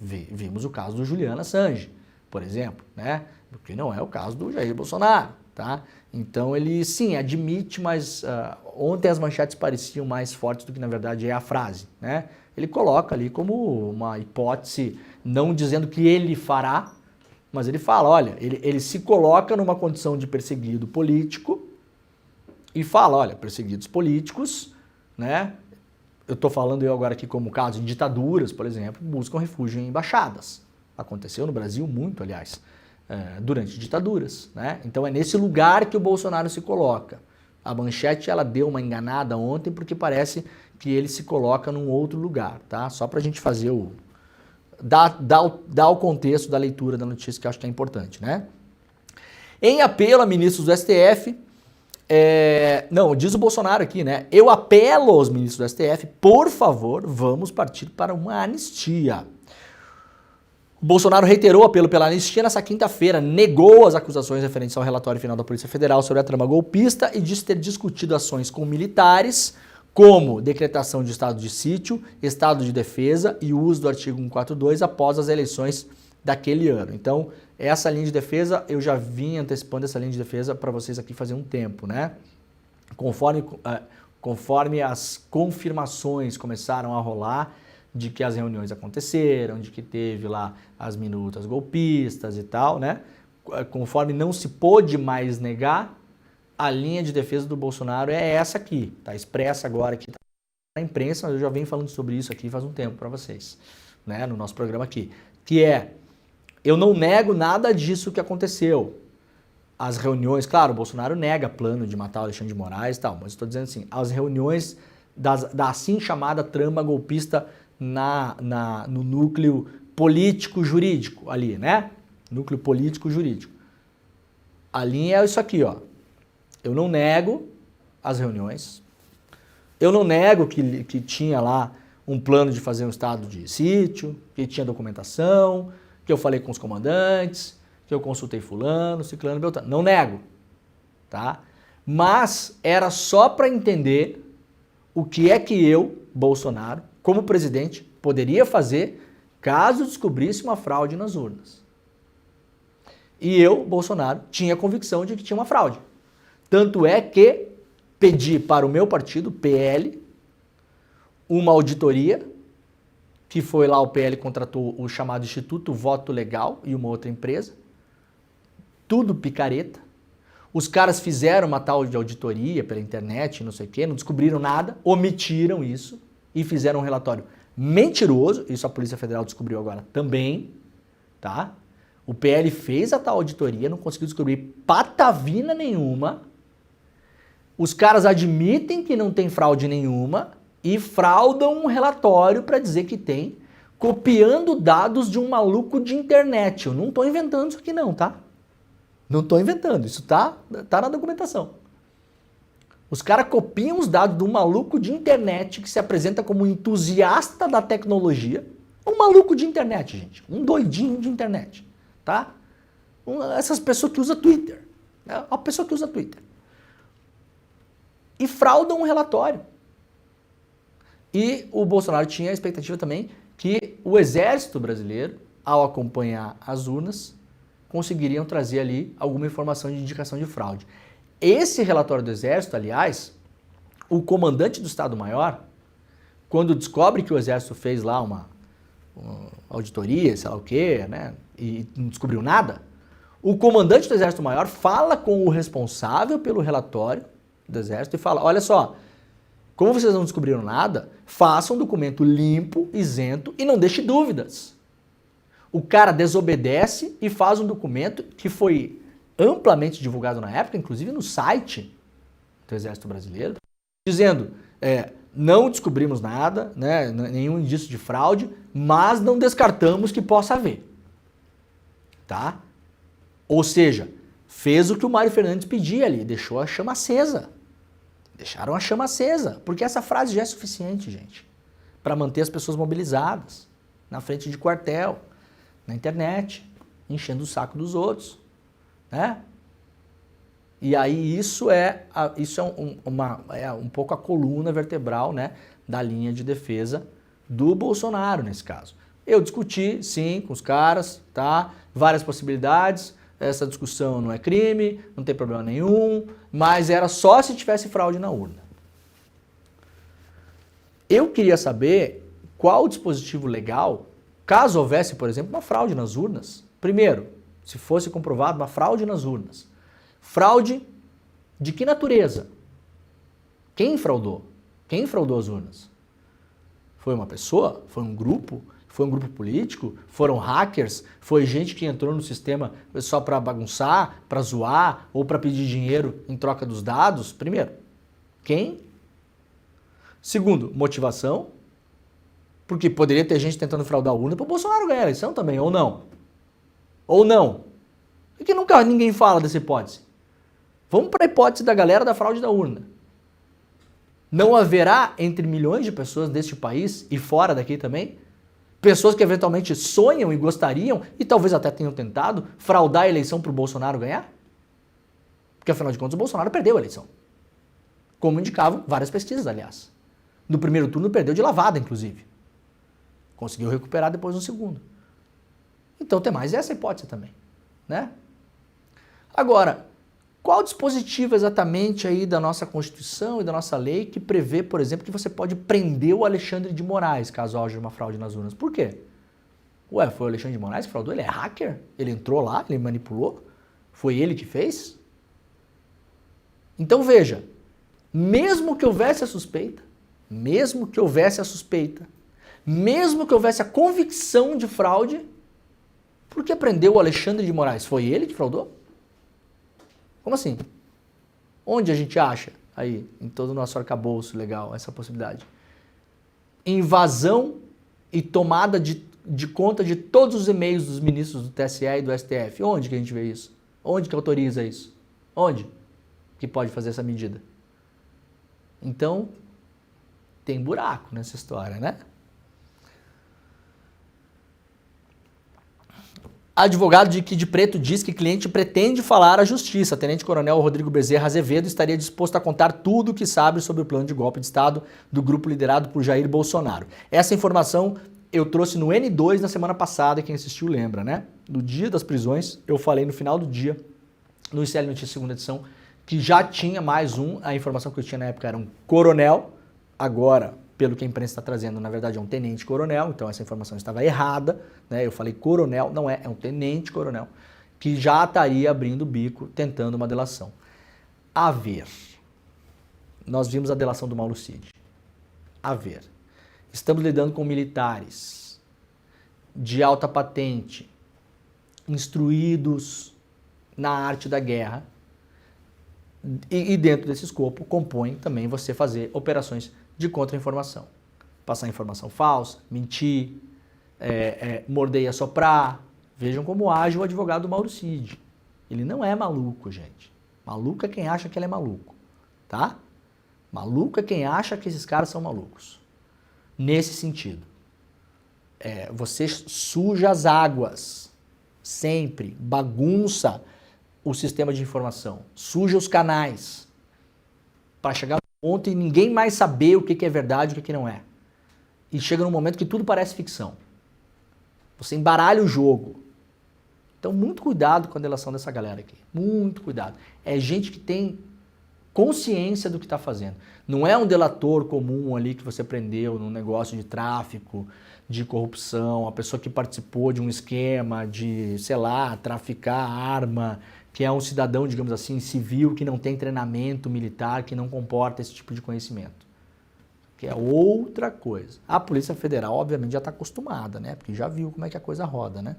Vimos o caso do Julian Assange, por exemplo, né, porque não é o caso do Jair Bolsonaro. tá? Então ele, sim, admite, mas ontem as manchetes pareciam mais fortes do que na verdade é a frase, né? Ele coloca ali como uma hipótese, não dizendo que ele fará, mas ele fala, olha, ele se coloca numa condição de perseguido político e fala, olha, perseguidos políticos, né? Eu estou falando eu agora aqui como caso de ditaduras, por exemplo, buscam refúgio em embaixadas. Aconteceu no Brasil muito, aliás, durante ditaduras, né? Então é nesse lugar que o Bolsonaro se coloca. A manchete ela deu uma enganada ontem porque parece que ele se coloca num outro lugar, tá? Só para a gente fazer dar o contexto da leitura da notícia que eu acho que é importante, né? Em apelo a ministros do STF, não, diz o Bolsonaro aqui, né? Eu apelo aos ministros do STF, por favor, vamos partir para uma anistia. O Bolsonaro reiterou o apelo pela anistia nessa quinta-feira, negou as acusações referentes ao relatório final da Polícia Federal sobre a trama golpista e disse ter discutido ações com militares, como decretação de estado de sítio, estado de defesa e o uso do artigo 142 após as eleições daquele ano. Então, essa linha de defesa, eu já vim antecipando essa linha de defesa para vocês aqui fazia um tempo, né? Conforme as confirmações começaram a rolar de que as reuniões aconteceram, de que teve lá as minutas golpistas e tal, né? Conforme não se pôde mais negar, a linha de defesa do Bolsonaro é essa aqui, tá expressa agora aqui na imprensa, mas eu já venho falando sobre isso aqui faz um tempo para vocês, né, no nosso programa aqui, que é, eu não nego nada disso que aconteceu. As reuniões, claro, o Bolsonaro nega plano de matar o Alexandre de Moraes e tal, mas estou dizendo assim, as reuniões da assim chamada trama golpista no núcleo político-jurídico ali, né, núcleo político-jurídico. A linha é isso aqui, ó. Eu não nego as reuniões, eu não nego que tinha lá um plano de fazer um estado de sítio, que tinha documentação, que eu falei com os comandantes, que eu consultei fulano, ciclano, beltrano. Não nego, tá? Mas era só para entender o que é que eu, Bolsonaro, como presidente, poderia fazer caso descobrisse uma fraude nas urnas. E eu, Bolsonaro, tinha convicção de que tinha uma fraude. Tanto é que pedi para o meu partido, PL, uma auditoria, que foi lá, o PL contratou o chamado Instituto Voto Legal e uma outra empresa, tudo picareta. Os caras fizeram uma tal de auditoria pela internet, não sei o quê, não descobriram nada, omitiram isso e fizeram um relatório mentiroso, isso a Polícia Federal descobriu agora também, tá? O PL fez a tal auditoria, não conseguiu descobrir patavina nenhuma. Os caras admitem que não tem fraude nenhuma e fraudam um relatório para dizer que tem, copiando dados de um maluco de internet. Eu não estou inventando isso aqui não, tá? Não estou inventando, isso tá na documentação. Os caras copiam os dados de um maluco de internet que se apresenta como entusiasta da tecnologia. Um maluco de internet, gente. Um doidinho de internet, tá? Essas pessoas que usam Twitter. Né? Uma pessoa que usa Twitter. E fraudam um relatório. E o Bolsonaro tinha a expectativa também que o exército brasileiro, ao acompanhar as urnas, conseguiriam trazer ali alguma informação de indicação de fraude. Esse relatório do exército, aliás, o comandante do Estado-Maior, quando descobre que o exército fez lá uma auditoria, sei lá o quê, né, e não descobriu nada, o comandante do Exército-Maior fala com o responsável pelo relatório do Exército e fala, olha só, como vocês não descobriram nada, faça um documento limpo, isento e não deixe dúvidas. O cara desobedece e faz um documento que foi amplamente divulgado na época, inclusive no site do Exército Brasileiro, dizendo, não descobrimos nada, né, nenhum indício de fraude, mas não descartamos que possa haver. Tá? Ou seja, fez o que o Mário Fernandes pedia ali, deixou a chama acesa. Deixaram a chama acesa, porque essa frase já é suficiente, gente, para manter as pessoas mobilizadas, na frente de quartel, na internet, enchendo o saco dos outros, né? E aí isso é um pouco a coluna vertebral, né, da linha de defesa do Bolsonaro nesse caso. Eu discuti, sim, com os caras, tá? Várias possibilidades, essa discussão não é crime, não tem problema nenhum, mas era só se tivesse fraude na urna. Eu queria saber qual o dispositivo legal, caso houvesse, por exemplo, uma fraude nas urnas. Primeiro, se fosse comprovado uma fraude nas urnas. Fraude de que natureza? Quem fraudou? Quem fraudou as urnas? Foi uma pessoa? Foi um grupo? Foi um grupo político? Foram hackers? Foi gente que entrou no sistema só para bagunçar, para zoar ou para pedir dinheiro em troca dos dados? Primeiro, quem? Segundo, motivação. Porque poderia ter gente tentando fraudar a urna para o Bolsonaro ganhar a eleição também, ou não? Ou não? Por que nunca ninguém fala dessa hipótese? Vamos para a hipótese da galera da fraude da urna. Não haverá entre milhões de pessoas deste país e fora daqui também, pessoas que eventualmente sonham e gostariam, e talvez até tenham tentado, fraudar a eleição para o Bolsonaro ganhar? Porque afinal de contas o Bolsonaro perdeu a eleição. Como indicavam várias pesquisas, aliás. No primeiro turno perdeu de lavada, inclusive. Conseguiu recuperar depois no segundo. Então tem mais essa hipótese também, né? Agora, qual o dispositivo exatamente aí da nossa Constituição e da nossa lei que prevê, por exemplo, que você pode prender o Alexandre de Moraes caso haja uma fraude nas urnas? Por quê? Ué, foi o Alexandre de Moraes que fraudou? Ele é hacker? Ele entrou lá, ele manipulou? Foi ele que fez? Então veja, mesmo que houvesse a suspeita, mesmo que houvesse a convicção de fraude, por que prendeu o Alexandre de Moraes? Foi ele que fraudou? Como assim? Onde a gente acha aí, em todo o nosso arcabouço legal, essa possibilidade? Invasão e tomada de conta de todos os e-mails dos ministros do TSE e do STF. Onde que a gente vê isso? Onde que autoriza isso? Onde que pode fazer essa medida? Então, tem buraco nessa história, né? Advogado de Kid Preto diz que cliente pretende falar à justiça. Tenente Coronel Rodrigo Bezerra Azevedo estaria disposto a contar tudo o que sabe sobre o plano de golpe de Estado do grupo liderado por Jair Bolsonaro. Essa informação eu trouxe no N2 na semana passada, quem assistiu lembra, né? No dia das prisões, eu falei no final do dia, no ICL Notícias segunda edição, que já tinha mais a informação que eu tinha na época era um coronel, agora, pelo que a imprensa está trazendo, na verdade é um tenente-coronel, então essa informação estava errada, né? Eu falei coronel, não é, é um tenente-coronel, que já estaria abrindo o bico, tentando uma delação. A ver, nós vimos a delação do Mauro Cid. A ver, estamos lidando com militares de alta patente, instruídos na arte da guerra, e dentro desse escopo compõe também você fazer operações de contra-informação. Passar informação falsa, mentir, morder e assoprar. Vejam como age o advogado Mauro Cid. Ele não é maluco, gente. Maluco é quem acha que ele é maluco, tá? Maluco é quem acha que esses caras são malucos. Nesse sentido. Você suja as águas. Sempre. Bagunça o sistema de informação. Suja os canais. Para chegar no ponto e ninguém mais saber o que é verdade e o que não é. E chega num momento que tudo parece ficção. Você embaralha o jogo. Então, muito cuidado com a delação dessa galera aqui. Muito cuidado. É gente que tem consciência do que está fazendo. Não é um delator comum ali que você prendeu num negócio de tráfico, de corrupção, a pessoa que participou de um esquema de, sei lá, traficar arma, que é um cidadão, digamos assim, civil, que não tem treinamento militar, que não comporta esse tipo de conhecimento. Que é outra coisa. A Polícia Federal, obviamente, já está acostumada, né? Porque já viu como é que a coisa roda, né?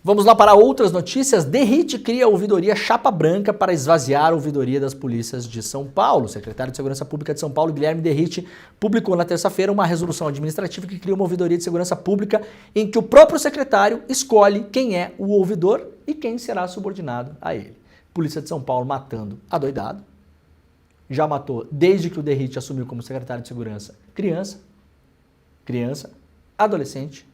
Vamos lá para outras notícias. DERIT cria a ouvidoria Chapa Branca para esvaziar a ouvidoria das polícias de São Paulo. O secretário de Segurança Pública de São Paulo, Guilherme DERIT, publicou na terça-feira uma resolução administrativa que cria uma ouvidoria de segurança pública em que o próprio secretário escolhe quem é o ouvidor e quem será subordinado a ele. Polícia de São Paulo matando adoidado. Já matou, desde que o DERIT assumiu como secretário de Segurança, criança, adolescente,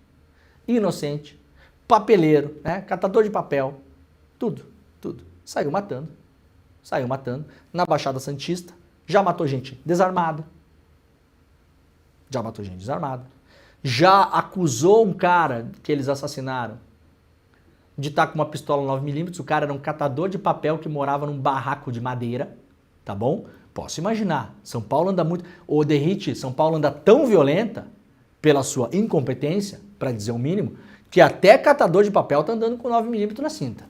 inocente, papeleiro, né? Catador de papel, tudo. Saiu matando. Na Baixada Santista, já matou gente desarmada. Já acusou um cara que eles assassinaram de estar com uma pistola 9mm, o cara era um catador de papel que morava num barraco de madeira, tá bom? Posso imaginar, São Paulo anda muito... Ô, Derrite, São Paulo anda tão violenta pela sua incompetência, para dizer o mínimo, que até catador de papel tá andando com 9mm na cinta.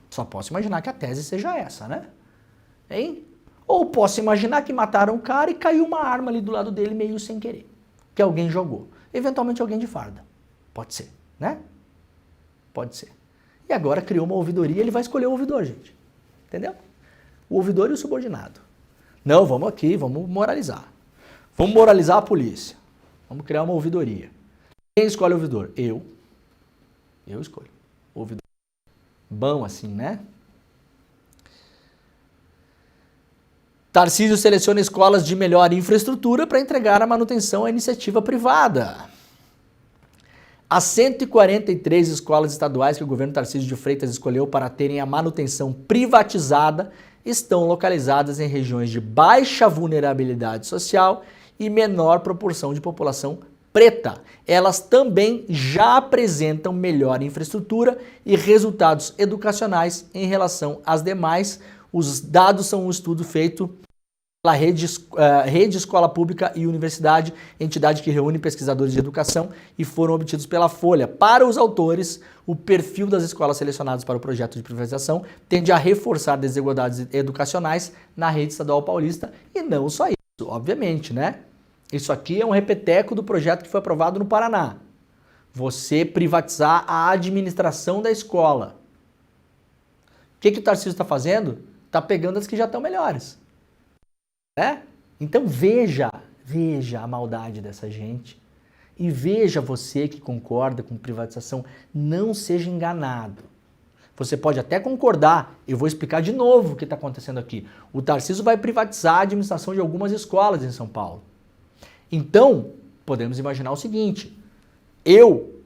Só posso imaginar que a tese seja essa, né? Hein? Ou posso imaginar que mataram o cara e caiu uma arma ali do lado dele meio sem querer, que alguém jogou. Eventualmente alguém de farda. Pode ser, né? Pode ser. E agora criou uma ouvidoria, ele vai escolher o ouvidor, gente. Entendeu? O ouvidor e o subordinado. Não, vamos aqui, vamos moralizar. Vamos moralizar a polícia. Vamos criar uma ouvidoria. Quem escolhe o ouvidor? Eu. Eu escolho. Ouvidor. Bom assim, né? Tarcísio seleciona escolas de melhor infraestrutura para entregar a manutenção à iniciativa privada. As 143 escolas estaduais que o governo Tarcísio de Freitas escolheu para terem a manutenção privatizada estão localizadas em regiões de baixa vulnerabilidade social e menor proporção de população preta. Elas também já apresentam melhor infraestrutura e resultados educacionais em relação às demais. Os dados são um estudo feito pela Rede Escola Pública e Universidade, entidade que reúne pesquisadores de educação, e foram obtidos pela Folha. Para os autores, o perfil das escolas selecionadas para o projeto de privatização tende a reforçar desigualdades educacionais na rede estadual paulista, e não só isso, obviamente, né? Isso aqui é um repeteco do projeto que foi aprovado no Paraná. Você privatizar a administração da escola. O que o Tarcísio está fazendo? Está pegando as que já estão melhores. Né? Então veja a maldade dessa gente. E veja você que concorda com privatização, não seja enganado. Você pode até concordar, eu vou explicar de novo o que está acontecendo aqui. O Tarcísio vai privatizar a administração de algumas escolas em São Paulo. Então, podemos imaginar o seguinte, eu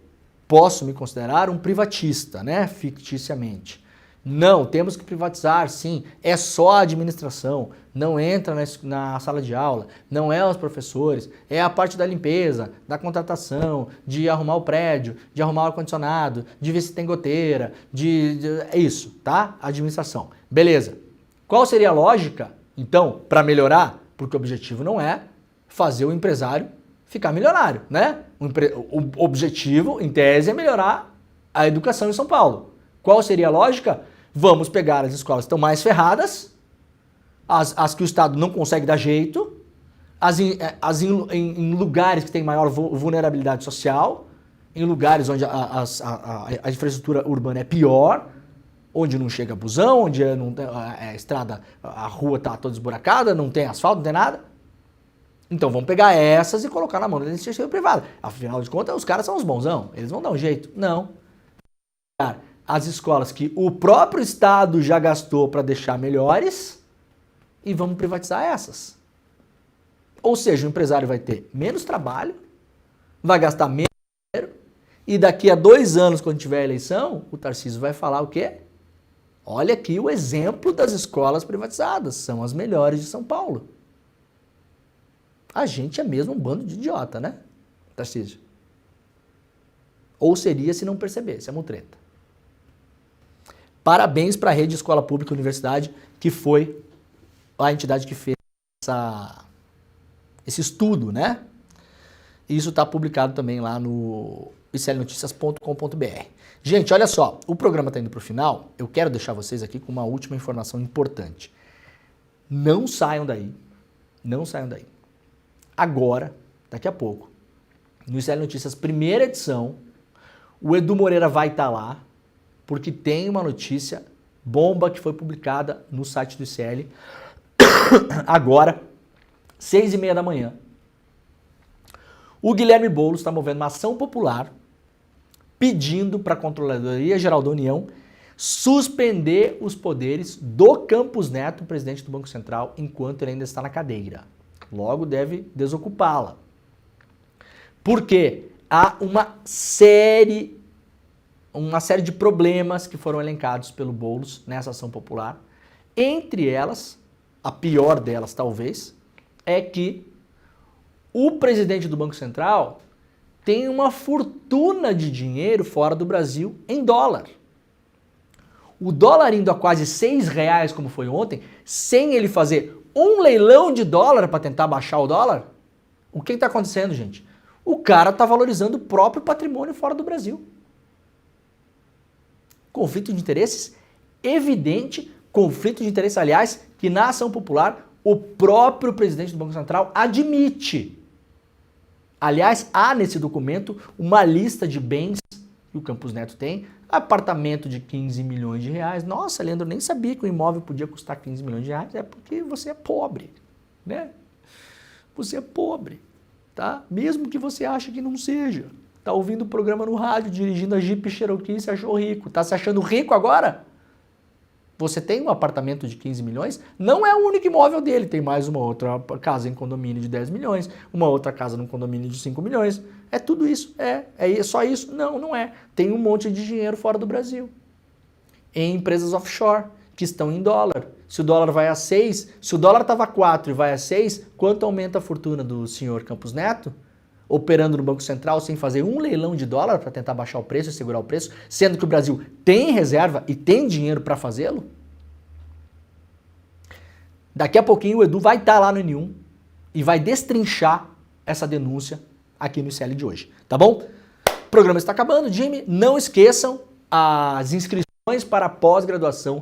posso me considerar um privatista, né, ficticiamente. Não, temos que privatizar, sim, é só a administração, não entra na sala de aula, não é os professores, é a parte da limpeza, da contratação, de arrumar o prédio, de arrumar o ar-condicionado, de ver se tem goteira, é isso, tá? Administração. Beleza. Qual seria a lógica, então, para melhorar? Porque o objetivo não é fazer o empresário ficar milionário, né? O objetivo, em tese, é melhorar a educação em São Paulo. Qual seria a lógica? Vamos pegar as escolas que estão mais ferradas, as que o Estado não consegue dar jeito, em lugares que tem maior vulnerabilidade social, em lugares onde a infraestrutura urbana é pior, onde não chega busão, onde a estrada, a rua está toda esburacada, não tem asfalto, não tem nada. Então vamos pegar essas e colocar na mão da iniciativa privada. Afinal de contas, os caras são os bonzão, eles vão dar um jeito. Não. As escolas que o próprio Estado já gastou para deixar melhores e vamos privatizar essas. Ou seja, o empresário vai ter menos trabalho, vai gastar menos dinheiro e daqui a 2 anos, quando tiver eleição, o Tarcísio vai falar o quê? Olha aqui o exemplo das escolas privatizadas, são as melhores de São Paulo. A gente é mesmo um bando de idiota, né, Tarcísio? Ou seria se não percebesse, é mutreta. Parabéns para a Rede Escola Pública e Universidade, que foi a entidade que fez esse estudo, né? Isso está publicado também lá no iclnoticias.com.br. Gente, olha só, o programa está indo para o final, eu quero deixar vocês aqui com uma última informação importante. Não saiam daí, não saiam daí. Agora, daqui a pouco, no ICL Notícias, primeira edição, o Edu Moreira vai estar lá, porque tem uma notícia bomba que foi publicada no site do ICL, agora, 6h30 da manhã. O Guilherme Boulos está movendo uma ação popular pedindo para a Controladoria Geral da União suspender os poderes do Campos Neto, presidente do Banco Central, enquanto ele ainda está na cadeira. Logo deve desocupá-la. Porque há uma série de problemas que foram elencados pelo Boulos nessa ação popular. Entre elas, a pior delas talvez, é que o presidente do Banco Central tem uma fortuna de dinheiro fora do Brasil em dólar. o dólar indo a quase R$6, como foi ontem, sem ele fazer um leilão de dólar para tentar baixar o dólar, o que está acontecendo, gente? O cara está valorizando o próprio patrimônio fora do Brasil. Conflito de interesses evidente, conflito de interesses, aliás, que na ação popular o próprio presidente do Banco Central admite. Aliás, há nesse documento uma lista de bens que o Campos Neto tem, apartamento de 15 milhões de reais. Nossa, Leandro, nem sabia que o imóvel podia custar 15 milhões de reais. É porque você é pobre, né? Você é pobre, tá? Mesmo que você ache que não seja. Tá ouvindo o programa no rádio, dirigindo a Jeep Cherokee e se achou rico. Tá se achando rico agora? Você tem um apartamento de 15 milhões? Não é o único imóvel dele. Tem mais uma outra casa em condomínio de 10 milhões, uma outra casa num condomínio de 5 milhões. É tudo isso. É só isso? Não, não é. Tem um monte de dinheiro fora do Brasil. Em empresas offshore, que estão em dólar. Se o dólar vai a 6, se o dólar estava a 4 e vai a 6, quanto aumenta a fortuna do senhor Campos Neto? Operando no Banco Central sem fazer um leilão de dólar para tentar baixar o preço e segurar o preço, sendo que o Brasil tem reserva e tem dinheiro para fazê-lo? Daqui a pouquinho o Edu vai estar lá no N1 e vai destrinchar essa denúncia aqui no ICL de hoje, tá bom? O programa está acabando, Jimmy. Não esqueçam as inscrições para a pós-graduação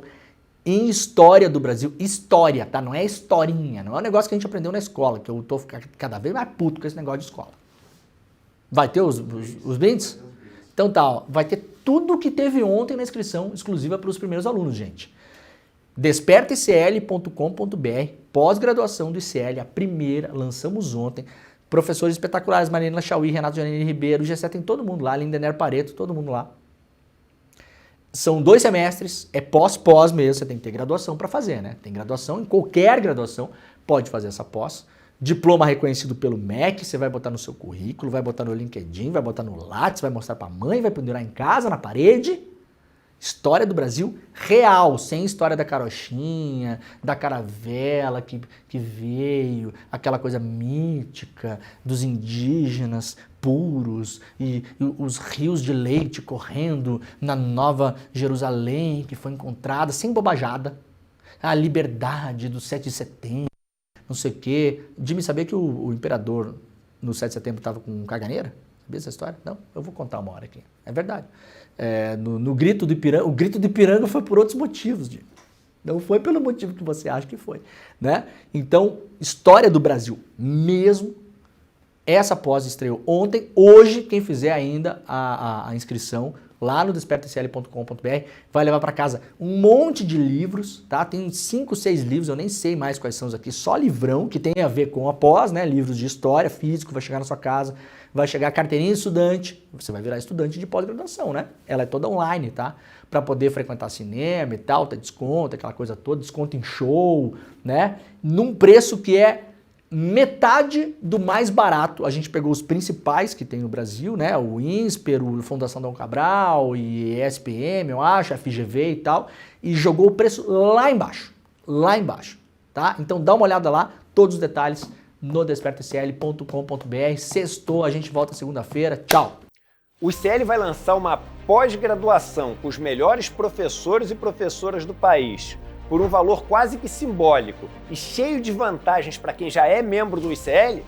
em História do Brasil. História, tá? Não é historinha, não é um negócio que a gente aprendeu na escola, que eu tô cada vez mais puto com esse negócio de escola. Vai ter os brindes? Então tá, ó, vai ter tudo que teve ontem na inscrição exclusiva para os primeiros alunos, gente. Despertaicl.com.br, pós-graduação do ICL, a primeira, lançamos ontem. Professores espetaculares, Marina Chauí, Renato Janine Ribeiro, Gessé, tem todo mundo lá, Lindener Pareto, todo mundo lá. São 2 semestres, é pós mesmo, você tem que ter graduação para fazer, né? Tem graduação, em qualquer graduação pode fazer essa pós. Diploma reconhecido pelo MEC, você vai botar no seu currículo, vai botar no LinkedIn, vai botar no Lattes, vai mostrar para a mãe, vai pendurar em casa, na parede. História do Brasil real, sem história da carochinha, da caravela que veio, aquela coisa mítica dos indígenas puros e os rios de leite correndo na Nova Jerusalém que foi encontrada, sem bobajada. A liberdade do 7 de setembro, não sei o quê. Jimmy, sabia que o imperador no 7 de setembro estava com caganeira? Sabia essa história? Não, eu vou contar uma hora aqui. É verdade. No grito do Ipiranga, o grito do Ipiranga foi por outros motivos, Jimmy. Não foi pelo motivo que você acha que foi, né? Então, História do Brasil mesmo. Essa pós estreou ontem. Hoje, quem fizer ainda a inscrição lá no despertaicl.com.br vai levar para casa um monte de livros, tá? Tem 5, 6 livros, eu nem sei mais quais são os aqui, só livrão que tem a ver com a pós, né? Livros de história, físico, vai chegar na sua casa, vai chegar a carteirinha de estudante, você vai virar estudante de pós-graduação, né? Ela é toda online, tá? Para poder frequentar cinema e tal, ter desconto, aquela coisa toda, desconto em show, né? Num preço que é metade do mais barato. A gente pegou os principais que tem no Brasil, né? O INSPER, o Fundação Dom Cabral e ESPM, eu acho, a FGV e tal, e jogou o preço lá embaixo, tá? Então dá uma olhada lá, todos os detalhes no despertaicl.com.br. Sextou, a gente volta segunda-feira. Tchau! O ICL vai lançar uma pós-graduação com os melhores professores e professoras do país, por um valor quase que simbólico e cheio de vantagens para quem já é membro do ICL?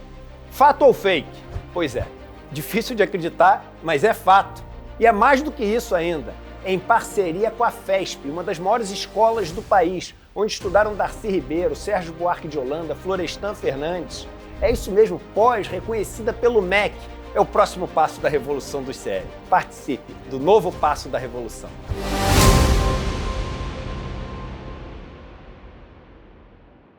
Fato ou fake? Pois é, difícil de acreditar, mas é fato. E é mais do que isso ainda, em parceria com a FESP, uma das maiores escolas do país, onde estudaram Darcy Ribeiro, Sérgio Buarque de Holanda, Florestan Fernandes. É isso mesmo, pós, reconhecida pelo MEC. É o próximo passo da revolução do ICL. Participe do novo passo da revolução.